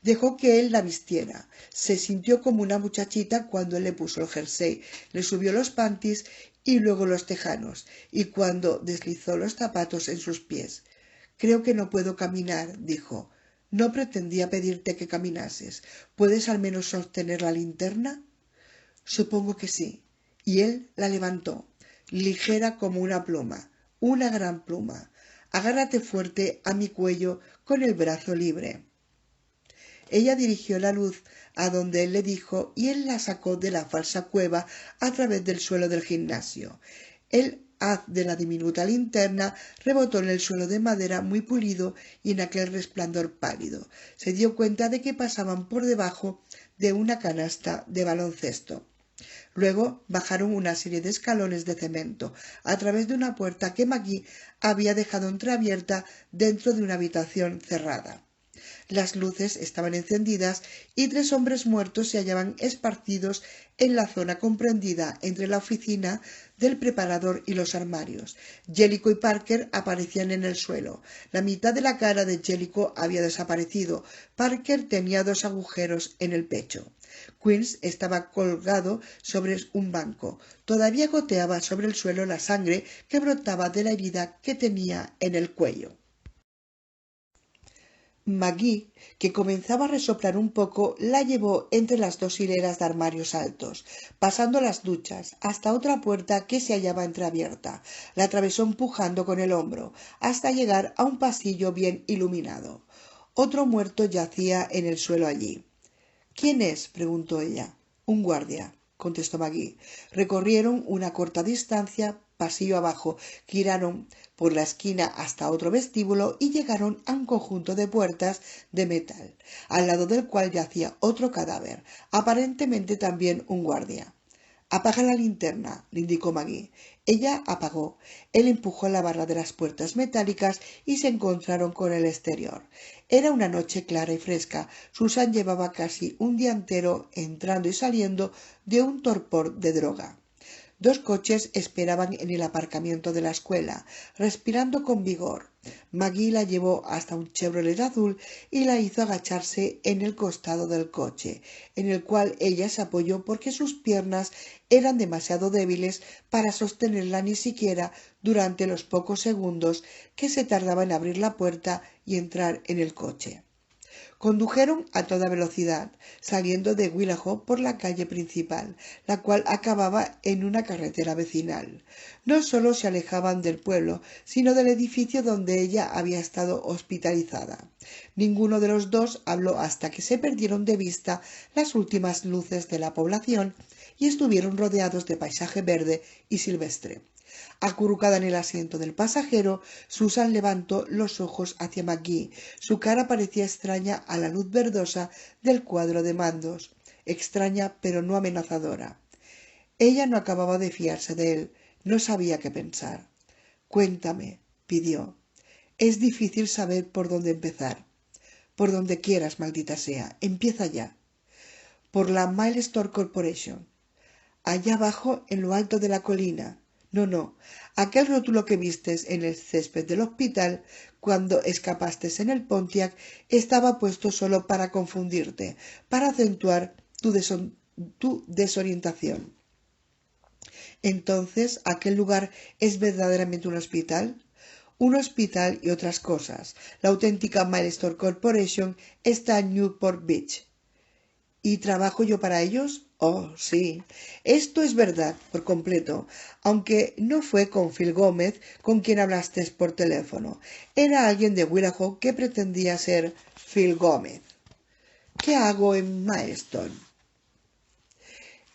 Dejó que él la vistiera. Se sintió como una muchachita cuando él le puso el jersey, le subió los pantis y luego los tejanos, y cuando deslizó los zapatos en sus pies. Creo que no puedo caminar, dijo. No pretendía pedirte que caminases. ¿Puedes al menos sostener la linterna? Supongo que sí. Y él la levantó, ligera como una pluma, una gran pluma. Agárrate fuerte a mi cuello con el brazo libre. Ella dirigió la luz a donde él le dijo y él la sacó de la falsa cueva a través del suelo del gimnasio. El haz de la diminuta linterna rebotó en el suelo de madera muy pulido y en aquel resplandor pálido se dio cuenta de que pasaban por debajo de una canasta de baloncesto. Luego bajaron una serie de escalones de cemento a través de una puerta que Maggie había dejado entreabierta dentro de una habitación cerrada. Las luces estaban encendidas y 3 hombres muertos se hallaban esparcidos en la zona comprendida entre la oficina del preparador y los armarios. Jellicoe y Parker aparecían en el suelo. La mitad de la cara de Jellicoe había desaparecido. Parker tenía 2 agujeros en el pecho. Queens estaba colgado sobre un banco. Todavía goteaba sobre el suelo la sangre que brotaba de la herida que tenía en el cuello. Maggie, que comenzaba a resoplar un poco, la llevó entre las 2 hileras de armarios altos, pasando las duchas, hasta otra puerta que se hallaba entreabierta. La atravesó empujando con el hombro, hasta llegar a un pasillo bien iluminado. Otro muerto yacía en el suelo allí. ¿Quién es? Preguntó ella. Un guardia, contestó Maggie. Recorrieron una corta distancia pasillo abajo, giraron por la esquina hasta otro vestíbulo y llegaron a un conjunto de puertas de metal, al lado del cual yacía otro cadáver, aparentemente también un guardia. «Apaga la linterna», le indicó Maggie. Ella apagó. Él empujó la barra de las puertas metálicas y se encontraron con el exterior. Era una noche clara y fresca. Susan llevaba casi un día entero entrando y saliendo de un torpor de droga. Dos coches esperaban en el aparcamiento de la escuela, respirando con vigor. Maggie la llevó hasta un Chevrolet azul y la hizo agacharse en el costado del coche, en el cual ella se apoyó porque sus piernas eran demasiado débiles para sostenerla ni siquiera durante los pocos segundos que se tardaba en abrir la puerta y entrar en el coche. Condujeron a toda velocidad, saliendo de Willow por la calle principal, la cual acababa en una carretera vecinal. No solo se alejaban del pueblo, sino del edificio donde ella había estado hospitalizada. Ninguno de los dos habló hasta que se perdieron de vista las últimas luces de la población y estuvieron rodeados de paisaje verde y silvestre. Acurrucada en el asiento del pasajero, Susan levantó los ojos hacia Maggie. Su cara parecía extraña a la luz verdosa del cuadro de mandos, extraña pero no amenazadora. Ella no acababa de fiarse de él, no sabía qué pensar. «Cuéntame», pidió. «Es difícil saber por dónde empezar». «Por donde quieras, maldita sea. Empieza ya». «Por la Milestone Corporation. Allá abajo, en lo alto de la colina». No, aquel rótulo que vistes en el césped del hospital cuando escapaste en el Pontiac estaba puesto solo para confundirte, para acentuar tu desorientación. Entonces, ¿aquel lugar es verdaderamente un hospital? Un hospital y otras cosas. La auténtica Milestone Corporation está en Newport Beach. ¿Y trabajo yo para ellos? Oh, sí. Esto es verdad, por completo, aunque no fue con Phil Gómez con quien hablaste por teléfono. Era alguien de Willow que pretendía ser Phil Gómez. ¿Qué hago en Milestone?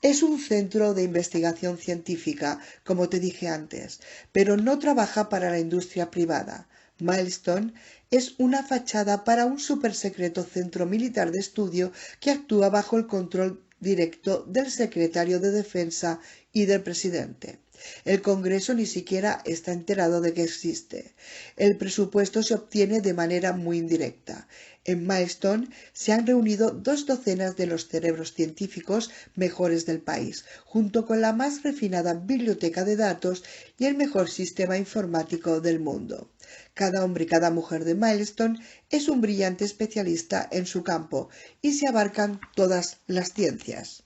Es un centro de investigación científica, como te dije antes, pero no trabaja para la industria privada. Milestone es una fachada para un supersecreto centro militar de estudio que actúa bajo el control directo del secretario de Defensa y del presidente. El Congreso ni siquiera está enterado de que existe. El presupuesto se obtiene de manera muy indirecta. En Milestone se han reunido 2 docenas de los cerebros científicos mejores del país, junto con la más refinada biblioteca de datos y el mejor sistema informático del mundo. Cada hombre y cada mujer de Milestone es un brillante especialista en su campo y se abarcan todas las ciencias.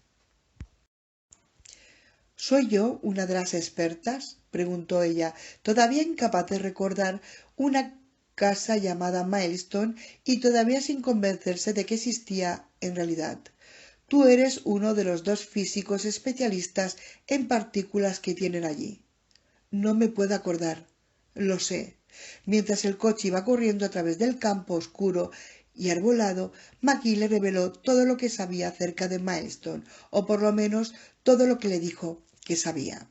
¿Soy yo una de las expertas?, preguntó ella, todavía incapaz de recordar una casa llamada Milestone y todavía sin convencerse de que existía en realidad. Tú eres uno de los 2 físicos especialistas en partículas que tienen allí. No me puedo acordar. Lo sé. Mientras el coche iba corriendo a través del campo oscuro y arbolado, Maggie le reveló todo lo que sabía acerca de Milestone, o por lo menos todo lo que le dijo que sabía.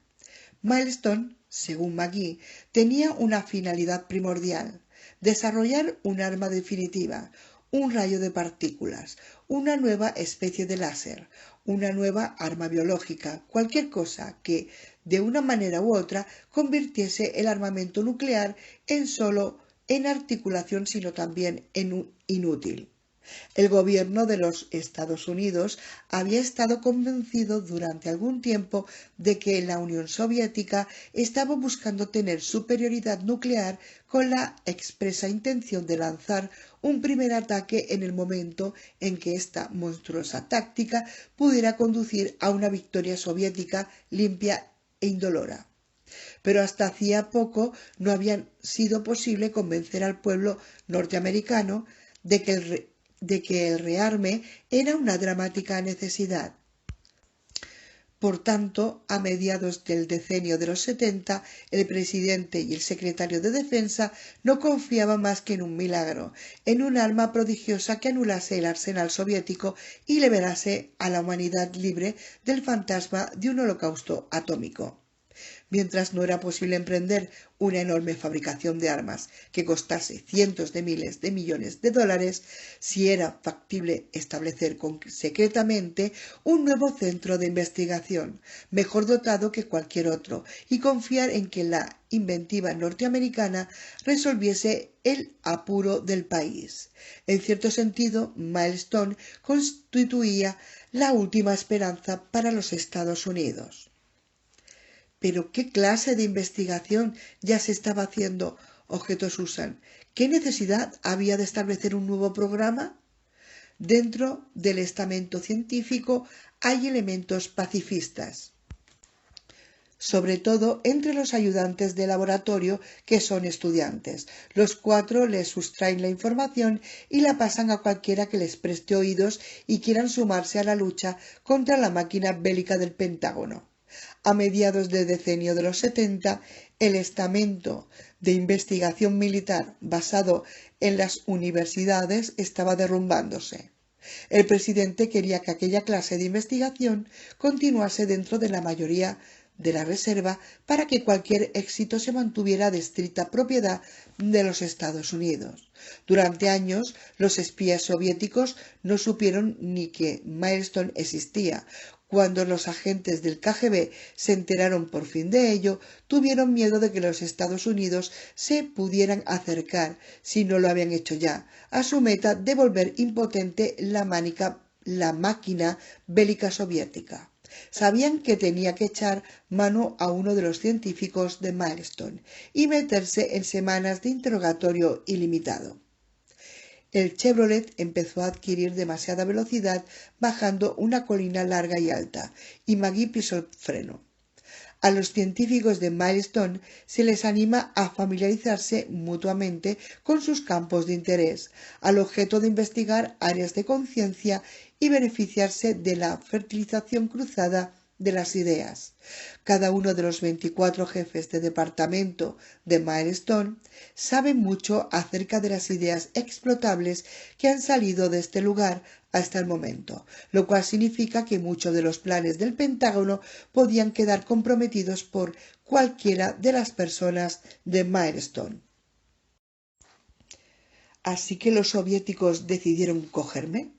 Milestone, según Maggie, tenía una finalidad primordial: desarrollar un arma definitiva, un rayo de partículas, una nueva especie de láser, una nueva arma biológica, cualquier cosa que, de una manera u otra, convirtiese el armamento nuclear en solo en articulación, sino también en inútil. El gobierno de los Estados Unidos había estado convencido durante algún tiempo de que la Unión Soviética estaba buscando tener superioridad nuclear con la expresa intención de lanzar un primer ataque en el momento en que esta monstruosa táctica pudiera conducir a una victoria soviética limpia e indolora. Pero hasta hacía poco no había sido posible convencer al pueblo norteamericano de que el rearme era una dramática necesidad. Por tanto, a mediados del decenio de los 70, el presidente y el secretario de Defensa no confiaban más que en un milagro, en un arma prodigiosa que anulase el arsenal soviético y liberase a la humanidad libre del fantasma de un holocausto atómico. Mientras no era posible emprender una enorme fabricación de armas que costase cientos de miles de millones de dólares, sí era factible establecer secretamente un nuevo centro de investigación, mejor dotado que cualquier otro, y confiar en que la inventiva norteamericana resolviese el apuro del país. En cierto sentido, Milestone constituía la última esperanza para los Estados Unidos. ¿Pero qué clase de investigación ya se estaba haciendo?, objetó Susan. ¿Qué necesidad había de establecer un nuevo programa? Dentro del estamento científico hay elementos pacifistas, sobre todo entre los ayudantes de laboratorio que son estudiantes. Los 4 les sustraen la información y la pasan a cualquiera que les preste oídos y quieran sumarse a la lucha contra la máquina bélica del Pentágono. A mediados del decenio de los 70, el estamento de investigación militar basado en las universidades estaba derrumbándose. El presidente quería que aquella clase de investigación continuase dentro de la mayoría de la reserva para que cualquier éxito se mantuviera de estricta propiedad de los Estados Unidos. Durante años, los espías soviéticos no supieron ni que Milestone existía. Cuando los agentes del KGB se enteraron por fin de ello, tuvieron miedo de que los Estados Unidos se pudieran acercar, si no lo habían hecho ya, a su meta de volver impotente la máquina bélica soviética. Sabían que tenía que echar mano a uno de los científicos de Milestone y meterse en semanas de interrogatorio ilimitado. El Chevrolet empezó a adquirir demasiada velocidad bajando una colina larga y alta, y Maggie pisó el freno. A los científicos de Milestone se les anima a familiarizarse mutuamente con sus campos de interés, al objeto de investigar áreas de conciencia y beneficiarse de la fertilización cruzada de las ideas. Cada uno de los 24 jefes de departamento de Milestone sabe mucho acerca de las ideas explotables que han salido de este lugar hasta el momento, lo cual significa que muchos de los planes del Pentágono podían quedar comprometidos por cualquiera de las personas de Milestone. ¿Así que los soviéticos decidieron cogerme?,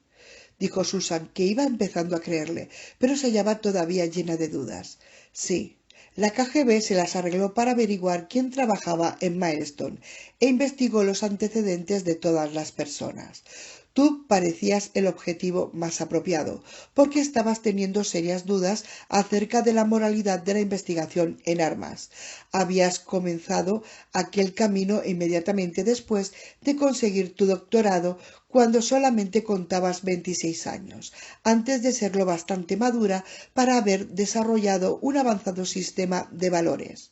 dijo Susan, que iba empezando a creerle, pero se hallaba todavía llena de dudas. Sí, la KGB se las arregló para averiguar quién trabajaba en Milestone e investigó los antecedentes de todas las personas. Tú parecías el objetivo más apropiado, porque estabas teniendo serias dudas acerca de la moralidad de la investigación en armas. Habías comenzado aquel camino inmediatamente después de conseguir tu doctorado, cuando solamente contabas 26 años, antes de ser lo bastante madura para haber desarrollado un avanzado sistema de valores.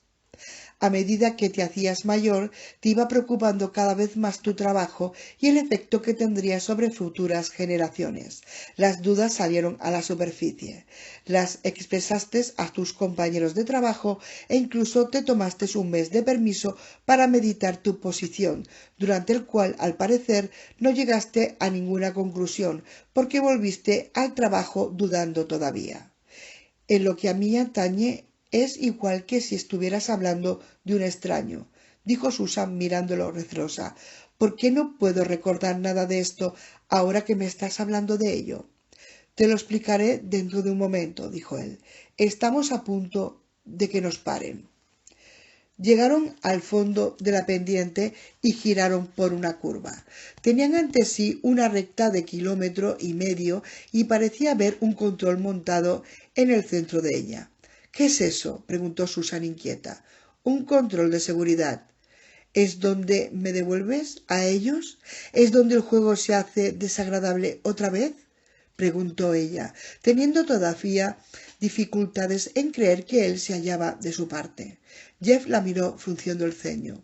A medida que te hacías mayor, te iba preocupando cada vez más tu trabajo y el efecto que tendría sobre futuras generaciones. Las dudas salieron a la superficie. Las expresaste a tus compañeros de trabajo e incluso te tomaste un mes de permiso para meditar tu posición, durante el cual, al parecer, no llegaste a ninguna conclusión, porque volviste al trabajo dudando todavía. En lo que a mí atañe, es igual que si estuvieras hablando de un extraño, dijo Susan mirándolo recelosa. ¿Por qué no puedo recordar nada de esto ahora que me estás hablando de ello? Te lo explicaré dentro de un momento, dijo él. Estamos a punto de que nos paren. Llegaron al fondo de la pendiente y giraron por una curva. Tenían ante sí una recta de 1,5 kilómetros y parecía haber un control montado en el centro de ella. ¿Qué es eso?, preguntó Susan inquieta. Un control de seguridad. ¿Es donde me devuelves a ellos? ¿Es donde el juego se hace desagradable otra vez?, preguntó ella, teniendo todavía dificultades en creer que él se hallaba de su parte. Jeff la miró frunciendo el ceño.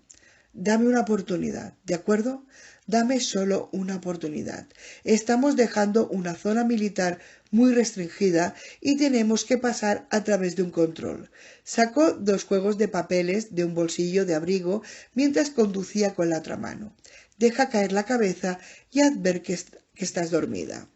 Dame una oportunidad, ¿de acuerdo? Dame solo una oportunidad. Estamos dejando una zona militar muy restringida y tenemos que pasar a través de un control. Sacó 2 juegos de papeles de un bolsillo de abrigo mientras conducía con la otra mano. Deja caer la cabeza y haz ver que estás dormida.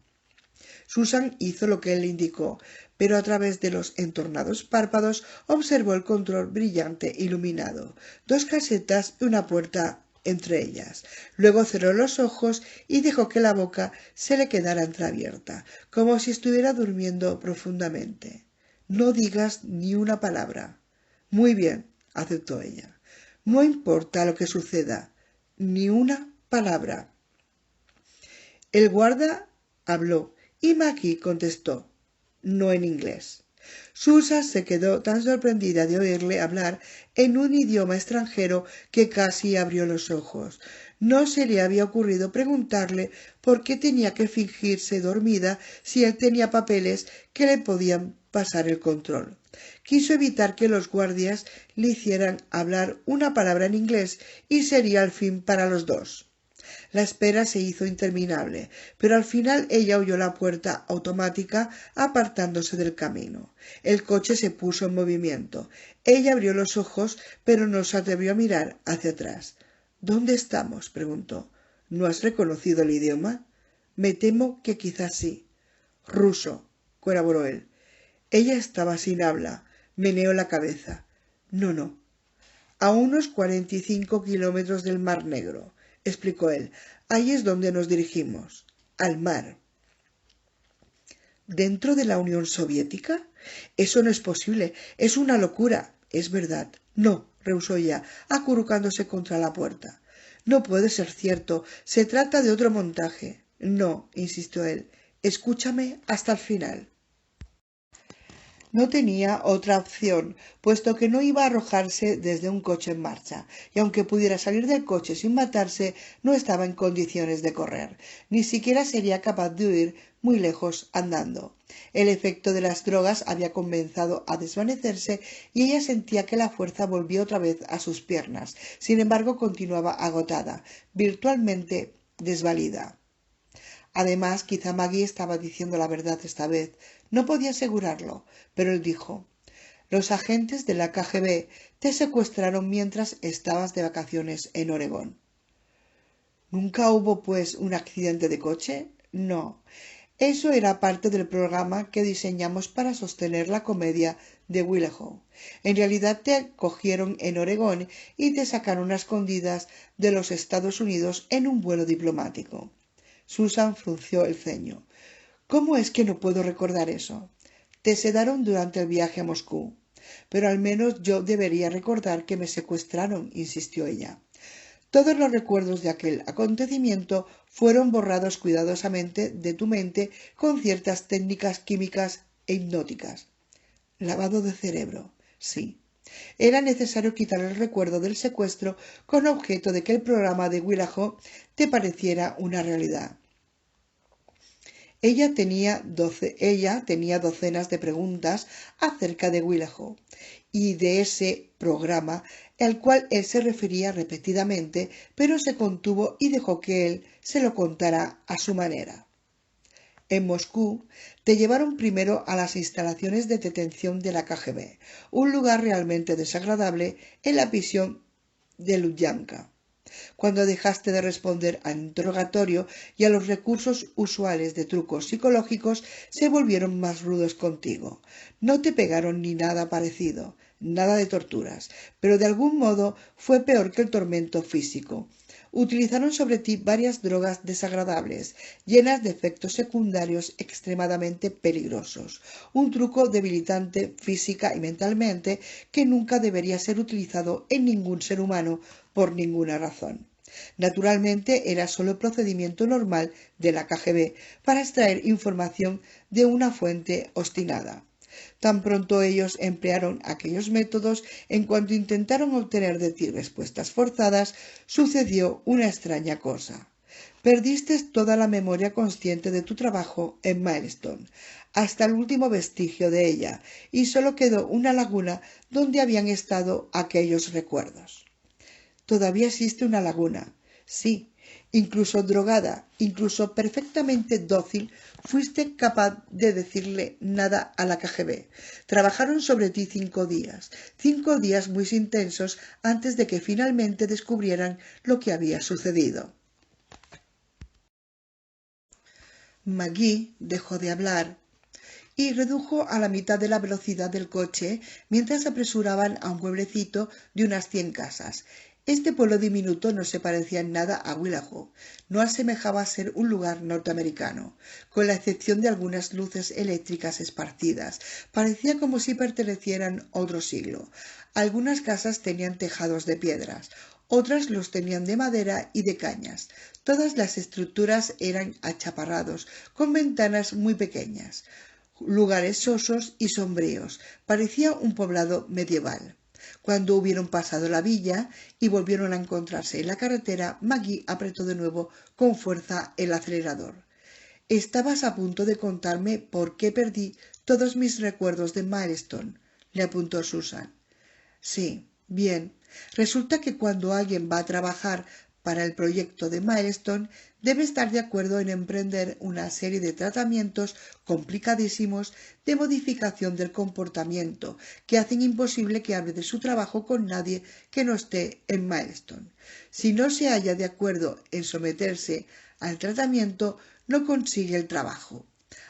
Susan hizo lo que él le indicó, pero a través de los entornados párpados observó el control brillante iluminado, 2 casetas y una puerta entre ellas. Luego cerró los ojos y dejó que la boca se le quedara entreabierta, como si estuviera durmiendo profundamente. No digas ni una palabra. Muy bien, aceptó ella. No importa lo que suceda, ni una palabra. El guarda habló y Maggie contestó, no en inglés. Susan se quedó tan sorprendida de oírle hablar en un idioma extranjero que casi abrió los ojos. No se le había ocurrido preguntarle por qué tenía que fingirse dormida si él tenía papeles que le podían pasar el control. Quiso evitar que los guardias le hicieran hablar una palabra en inglés y sería el fin para los dos. La espera se hizo interminable, pero al final ella oyó la puerta automática apartándose del camino. El coche se puso en movimiento. Ella abrió los ojos, pero no se atrevió a mirar hacia atrás. ¿Dónde estamos?, preguntó. ¿No has reconocido el idioma? Me temo que quizás sí. Ruso, corroboró él. Ella estaba sin habla. Meneó la cabeza. No. A unos 45 kilómetros del Mar Negro, explicó él. Ahí es donde nos dirigimos. Al mar. ¿Dentro de la Unión Soviética? Eso no es posible. Es una locura. Es verdad. No, rehusó ella, acurrucándose contra la puerta. No puede ser cierto. Se trata de otro montaje. No, insistió él. Escúchame hasta el final. No tenía otra opción, puesto que no iba a arrojarse desde un coche en marcha, y aunque pudiera salir del coche sin matarse, no estaba en condiciones de correr, ni siquiera sería capaz de huir muy lejos andando. El efecto de las drogas había comenzado a desvanecerse y ella sentía que la fuerza volvía otra vez a sus piernas. Sin embargo, continuaba agotada, virtualmente desvalida. Además, quizá Maggie estaba diciendo la verdad esta vez. No podía asegurarlo, pero él dijo: los agentes de la KGB te secuestraron mientras estabas de vacaciones en Oregón. ¿Nunca hubo, pues, un accidente de coche? No. Eso era parte del programa que diseñamos para sostener la comedia de Willow. En realidad te cogieron en Oregón y te sacaron a escondidas de los Estados Unidos en un vuelo diplomático. Susan frunció el ceño. ¿Cómo es que no puedo recordar eso? Te sedaron durante el viaje a Moscú. Pero al menos yo debería recordar que me secuestraron, insistió ella. Todos los recuerdos de aquel acontecimiento fueron borrados cuidadosamente de tu mente con ciertas técnicas químicas e hipnóticas. Lavado de cerebro, sí. Era necesario quitar el recuerdo del secuestro con objeto de que el programa de Willow te pareciera una realidad. Ella tenía docenas de preguntas acerca de Willow y de ese programa al cual él se refería repetidamente, pero se contuvo y dejó que él se lo contara a su manera. En Moscú te llevaron primero a las instalaciones de detención de la KGB, un lugar realmente desagradable en la prisión de Lubyanka. Cuando dejaste de responder al interrogatorio y a los recursos usuales de trucos psicológicos, se volvieron más rudos contigo. No te pegaron ni nada parecido, nada de torturas, pero de algún modo fue peor que el tormento físico. Utilizaron sobre ti varias drogas desagradables, llenas de efectos secundarios extremadamente peligrosos, un truco debilitante física y mentalmente que nunca debería ser utilizado en ningún ser humano por ninguna razón. Naturalmente era solo el procedimiento normal de la KGB para extraer información de una fuente obstinada. Tan pronto ellos emplearon aquellos métodos, en cuanto intentaron obtener de ti respuestas forzadas, sucedió una extraña cosa. Perdiste toda la memoria consciente de tu trabajo en Milestone, hasta el último vestigio de ella, y solo quedó una laguna donde habían estado aquellos recuerdos. Todavía existe una laguna. Sí, incluso drogada, incluso perfectamente dócil, fuiste capaz de decirle nada a la KGB. Trabajaron sobre ti 5 días, 5 días muy intensos antes de que finalmente descubrieran lo que había sucedido. Maggie dejó de hablar y redujo a la mitad de la velocidad del coche mientras se apresuraban a un pueblecito de unas 100 casas. Este pueblo diminuto no se parecía en nada a Willow, no asemejaba ser un lugar norteamericano, con la excepción de algunas luces eléctricas esparcidas. Parecía como si pertenecieran a otro siglo. Algunas casas tenían tejados de piedras, otras los tenían de madera y de cañas. Todas las estructuras eran achaparrados, con ventanas muy pequeñas. Lugares sosos y sombríos. Parecía un poblado medieval. Cuando hubieron pasado la villa y volvieron a encontrarse en la carretera, Maggie apretó de nuevo con fuerza el acelerador. «Estabas a punto de contarme por qué perdí todos mis recuerdos de Milestone», le apuntó Susan. «Sí, bien. Resulta que cuando alguien va a trabajar para el proyecto de Milestone, debe estar de acuerdo en emprender una serie de tratamientos complicadísimos de modificación del comportamiento que hacen imposible que hable de su trabajo con nadie que no esté en Milestone. Si no se halla de acuerdo en someterse al tratamiento, no consigue el trabajo.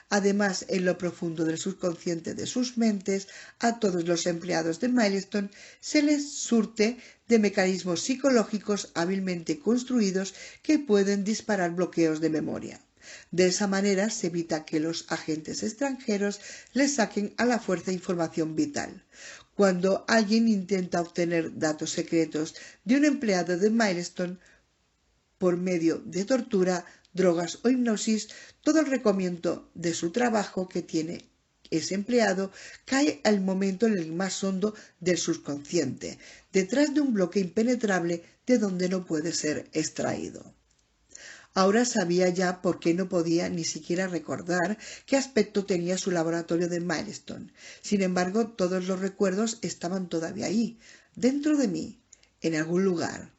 Además, en lo profundo del subconsciente de sus mentes, a todos los empleados de Milestone se les surte de mecanismos psicológicos hábilmente construidos que pueden disparar bloqueos de memoria. De esa manera se evita que los agentes extranjeros les saquen a la fuerza información vital. Cuando alguien intenta obtener datos secretos de un empleado de Milestone por medio de tortura, drogas o hipnosis, todo el recomiendo de su trabajo que tiene ese empleado cae al momento en el más hondo del subconsciente, detrás de un bloque impenetrable de donde no puede ser extraído. Ahora sabía ya por qué no podía ni siquiera recordar qué aspecto tenía su laboratorio de Milestone. Sin embargo, todos los recuerdos estaban todavía ahí, dentro de mí, en algún lugar.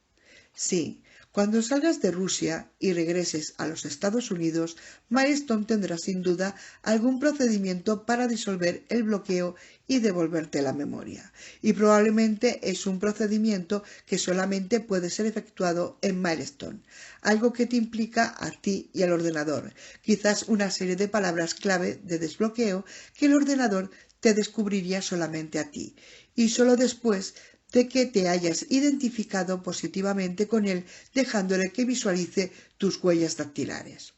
Sí. Cuando salgas de Rusia y regreses a los Estados Unidos, Milestone tendrá sin duda algún procedimiento para disolver el bloqueo y devolverte la memoria. Y probablemente es un procedimiento que solamente puede ser efectuado en Milestone, algo que te implica a ti y al ordenador, quizás una serie de palabras clave de desbloqueo que el ordenador te descubriría solamente a ti, y solo después de que te hayas identificado positivamente con él, dejándole que visualice tus huellas dactilares.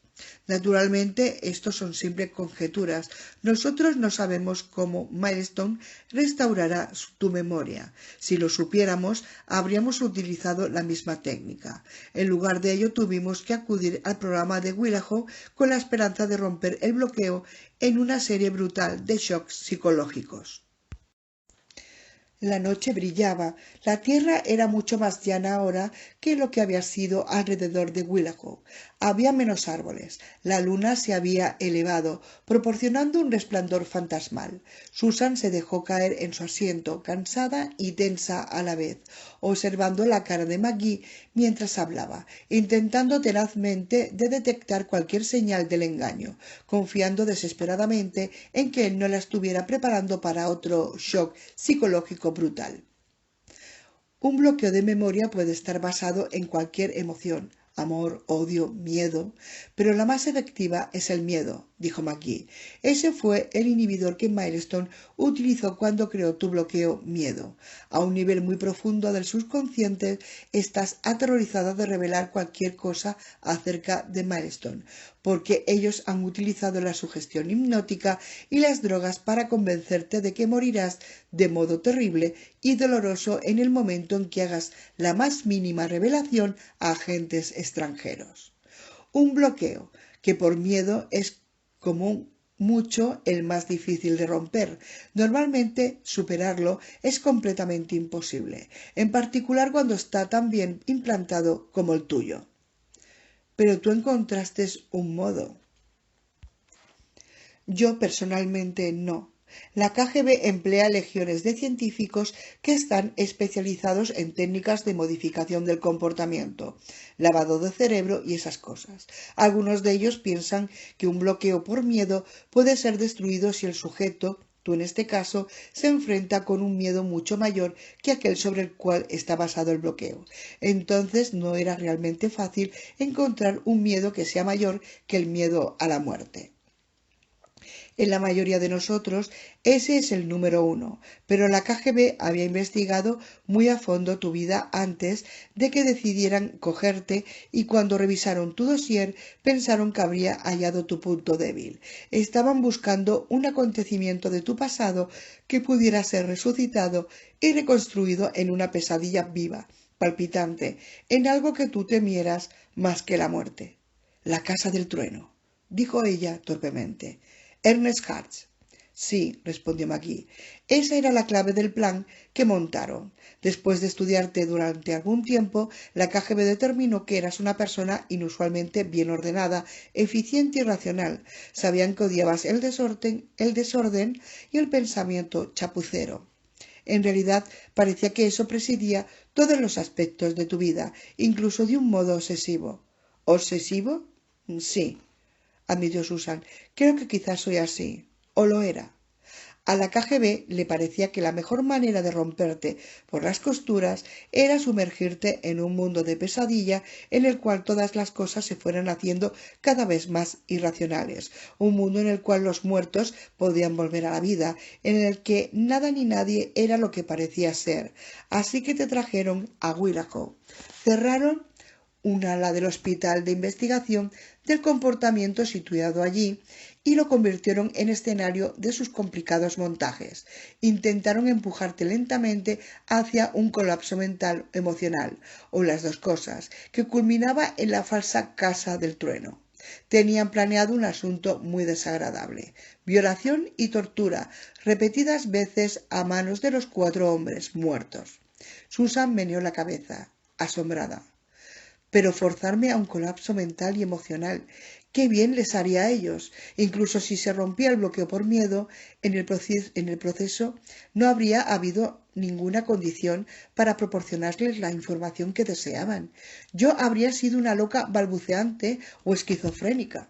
Naturalmente, estos son simples conjeturas. Nosotros no sabemos cómo Milestone restaurará tu memoria. Si lo supiéramos, habríamos utilizado la misma técnica. En lugar de ello, tuvimos que acudir al programa de Willow con la esperanza de romper el bloqueo en una serie brutal de shocks psicológicos. La noche brillaba. La tierra era mucho más llana ahora que lo que había sido alrededor de Willow. Había menos árboles. La luna se había elevado, proporcionando un resplandor fantasmal. Susan se dejó caer en su asiento, cansada y tensa a la vez, observando la cara de Maggie mientras hablaba, intentando tenazmente de detectar cualquier señal del engaño, confiando desesperadamente en que él no la estuviera preparando para otro shock psicológico brutal. Un bloqueo de memoria puede estar basado en cualquier emoción, amor, odio, miedo, pero la más efectiva es el miedo, dijo Maggie. Ese fue el inhibidor que Milestone utilizó cuando creó tu bloqueo miedo. A un nivel muy profundo del subconsciente estás aterrorizada de revelar cualquier cosa acerca de Milestone, porque ellos han utilizado la sugestión hipnótica y las drogas para convencerte de que morirás de modo terrible y doloroso en el momento en que hagas la más mínima revelación a agentes extranjeros. Un bloqueo que por miedo es como mucho el más difícil de romper. Normalmente superarlo es completamente imposible, en particular cuando está tan bien implantado como el tuyo. Pero tú encontraste un modo. Yo personalmente no. La KGB emplea legiones de científicos que están especializados en técnicas de modificación del comportamiento, lavado de cerebro y esas cosas. Algunos de ellos piensan que un bloqueo por miedo puede ser destruido si el sujeto, tú en este caso se enfrenta con un miedo mucho mayor que aquel sobre el cual está basado el bloqueo. Entonces no era realmente fácil encontrar un miedo que sea mayor que el miedo a la muerte. En la mayoría de nosotros ese es el número uno, pero la KGB había investigado muy a fondo tu vida antes de que decidieran cogerte y cuando revisaron tu dossier pensaron que habría hallado tu punto débil. Estaban buscando un acontecimiento de tu pasado que pudiera ser resucitado y reconstruido en una pesadilla viva, palpitante, en algo que tú temieras más que la muerte. La casa del trueno, dijo ella torpemente. Ernest Hartz. Sí, respondió Maggie. Esa era la clave del plan que montaron. Después de estudiarte durante algún tiempo, la KGB determinó que eras una persona inusualmente bien ordenada, eficiente y racional. Sabían que odiabas el desorden y el pensamiento chapucero. En realidad, parecía que eso presidía todos los aspectos de tu vida, incluso de un modo obsesivo. ¿Obsesivo? Sí, admitió Susan. Creo que quizás soy así. O lo era. A la KGB le parecía que la mejor manera de romperte por las costuras era sumergirte en un mundo de pesadilla en el cual todas las cosas se fueran haciendo cada vez más irracionales, un mundo en el cual los muertos podían volver a la vida, en el que nada ni nadie era lo que parecía ser. Así que te trajeron a Willow. Cerraron un ala del Hospital de Investigación del Comportamiento situado allí y lo convirtieron en escenario de sus complicados montajes. Intentaron empujarte lentamente hacia un colapso mental emocional, o las dos cosas, que culminaba en la falsa casa del trueno. Tenían planeado un asunto muy desagradable: violación y tortura, repetidas veces a manos de los 4 hombres muertos. Susan meneó la cabeza, asombrada. Pero forzarme a un colapso mental y emocional, qué bien les haría a ellos. Incluso si se rompía el bloqueo por miedo, en el proceso no habría habido ninguna condición para proporcionarles la información que deseaban. Yo habría sido una loca balbuceante o esquizofrénica.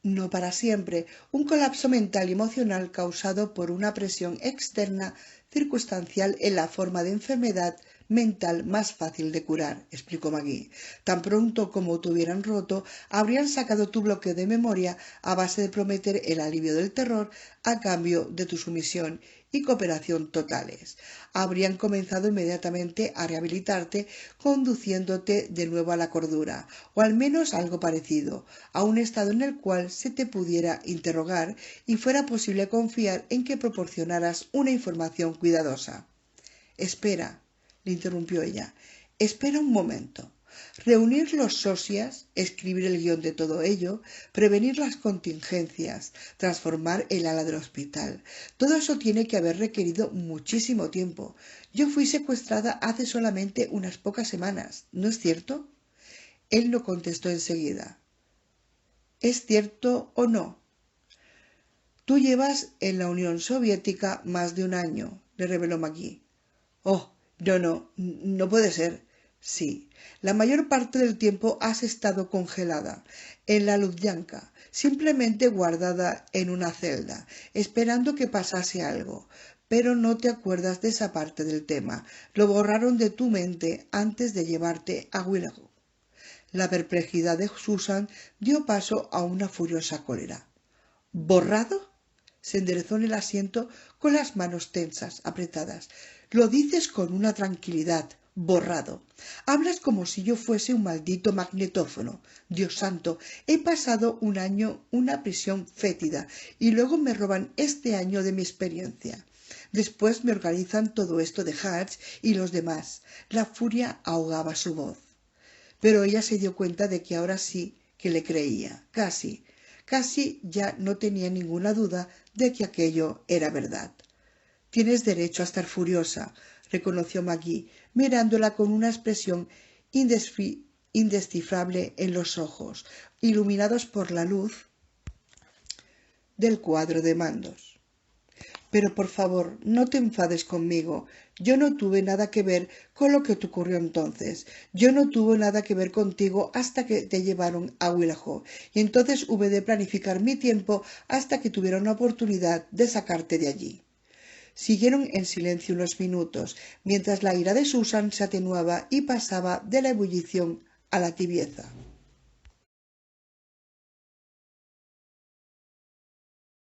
No para siempre, un colapso mental y emocional causado por una presión externa circunstancial en la forma de enfermedad mental más fácil de curar, explicó Maggie. Tan pronto como te hubieran roto, habrían sacado tu bloqueo de memoria a base de prometer el alivio del terror a cambio de tu sumisión y cooperación totales. Habrían comenzado inmediatamente a rehabilitarte, conduciéndote de nuevo a la cordura, o al menos algo parecido, a un estado en el cual se te pudiera interrogar y fuera posible confiar en que proporcionaras una información cuidadosa. Espera, le interrumpió ella. Espera un momento. Reunir los socias, escribir el guión de todo ello, prevenir las contingencias, transformar el ala del hospital. Todo eso tiene que haber requerido muchísimo tiempo. Yo fui secuestrada hace solamente unas pocas semanas, ¿no es cierto? Él no contestó enseguida. ¿Es cierto o no? Tú llevas en la Unión Soviética más de un año, le reveló Maggie. Oh, no puede ser. Sí, la mayor parte del tiempo has estado congelada en la Lubyanka, simplemente guardada en una celda, esperando que pasase algo. Pero no te acuerdas de esa parte del tema. Lo borraron de tu mente antes de llevarte a Willow. La perplejidad de Susan dio paso a una furiosa cólera. ¿Borrado? Se enderezó en el asiento con las manos tensas, apretadas. Lo dices con una tranquilidad. Borrado. Hablas como si yo fuese un maldito magnetófono. Dios santo, he pasado un año una prisión fétida y luego me roban este año de mi experiencia. Después me organizan todo esto de Hatch y los demás. La furia ahogaba su voz. Pero ella se dio cuenta de que ahora sí que le creía. Casi ya no tenía ninguna duda de que aquello era verdad. Tienes derecho a estar furiosa, reconoció Maggie, mirándola con una expresión indescifrable en los ojos, iluminados por la luz del cuadro de mandos. Pero por favor, no te enfades conmigo. Yo no tuve nada que ver con lo que te ocurrió entonces. Yo no tuve nada que ver contigo hasta que te llevaron a Willow. Y entonces hube de planificar mi tiempo hasta que tuviera una oportunidad de sacarte de allí. Siguieron en silencio unos minutos, mientras la ira de Susan se atenuaba y pasaba de la ebullición a la tibieza.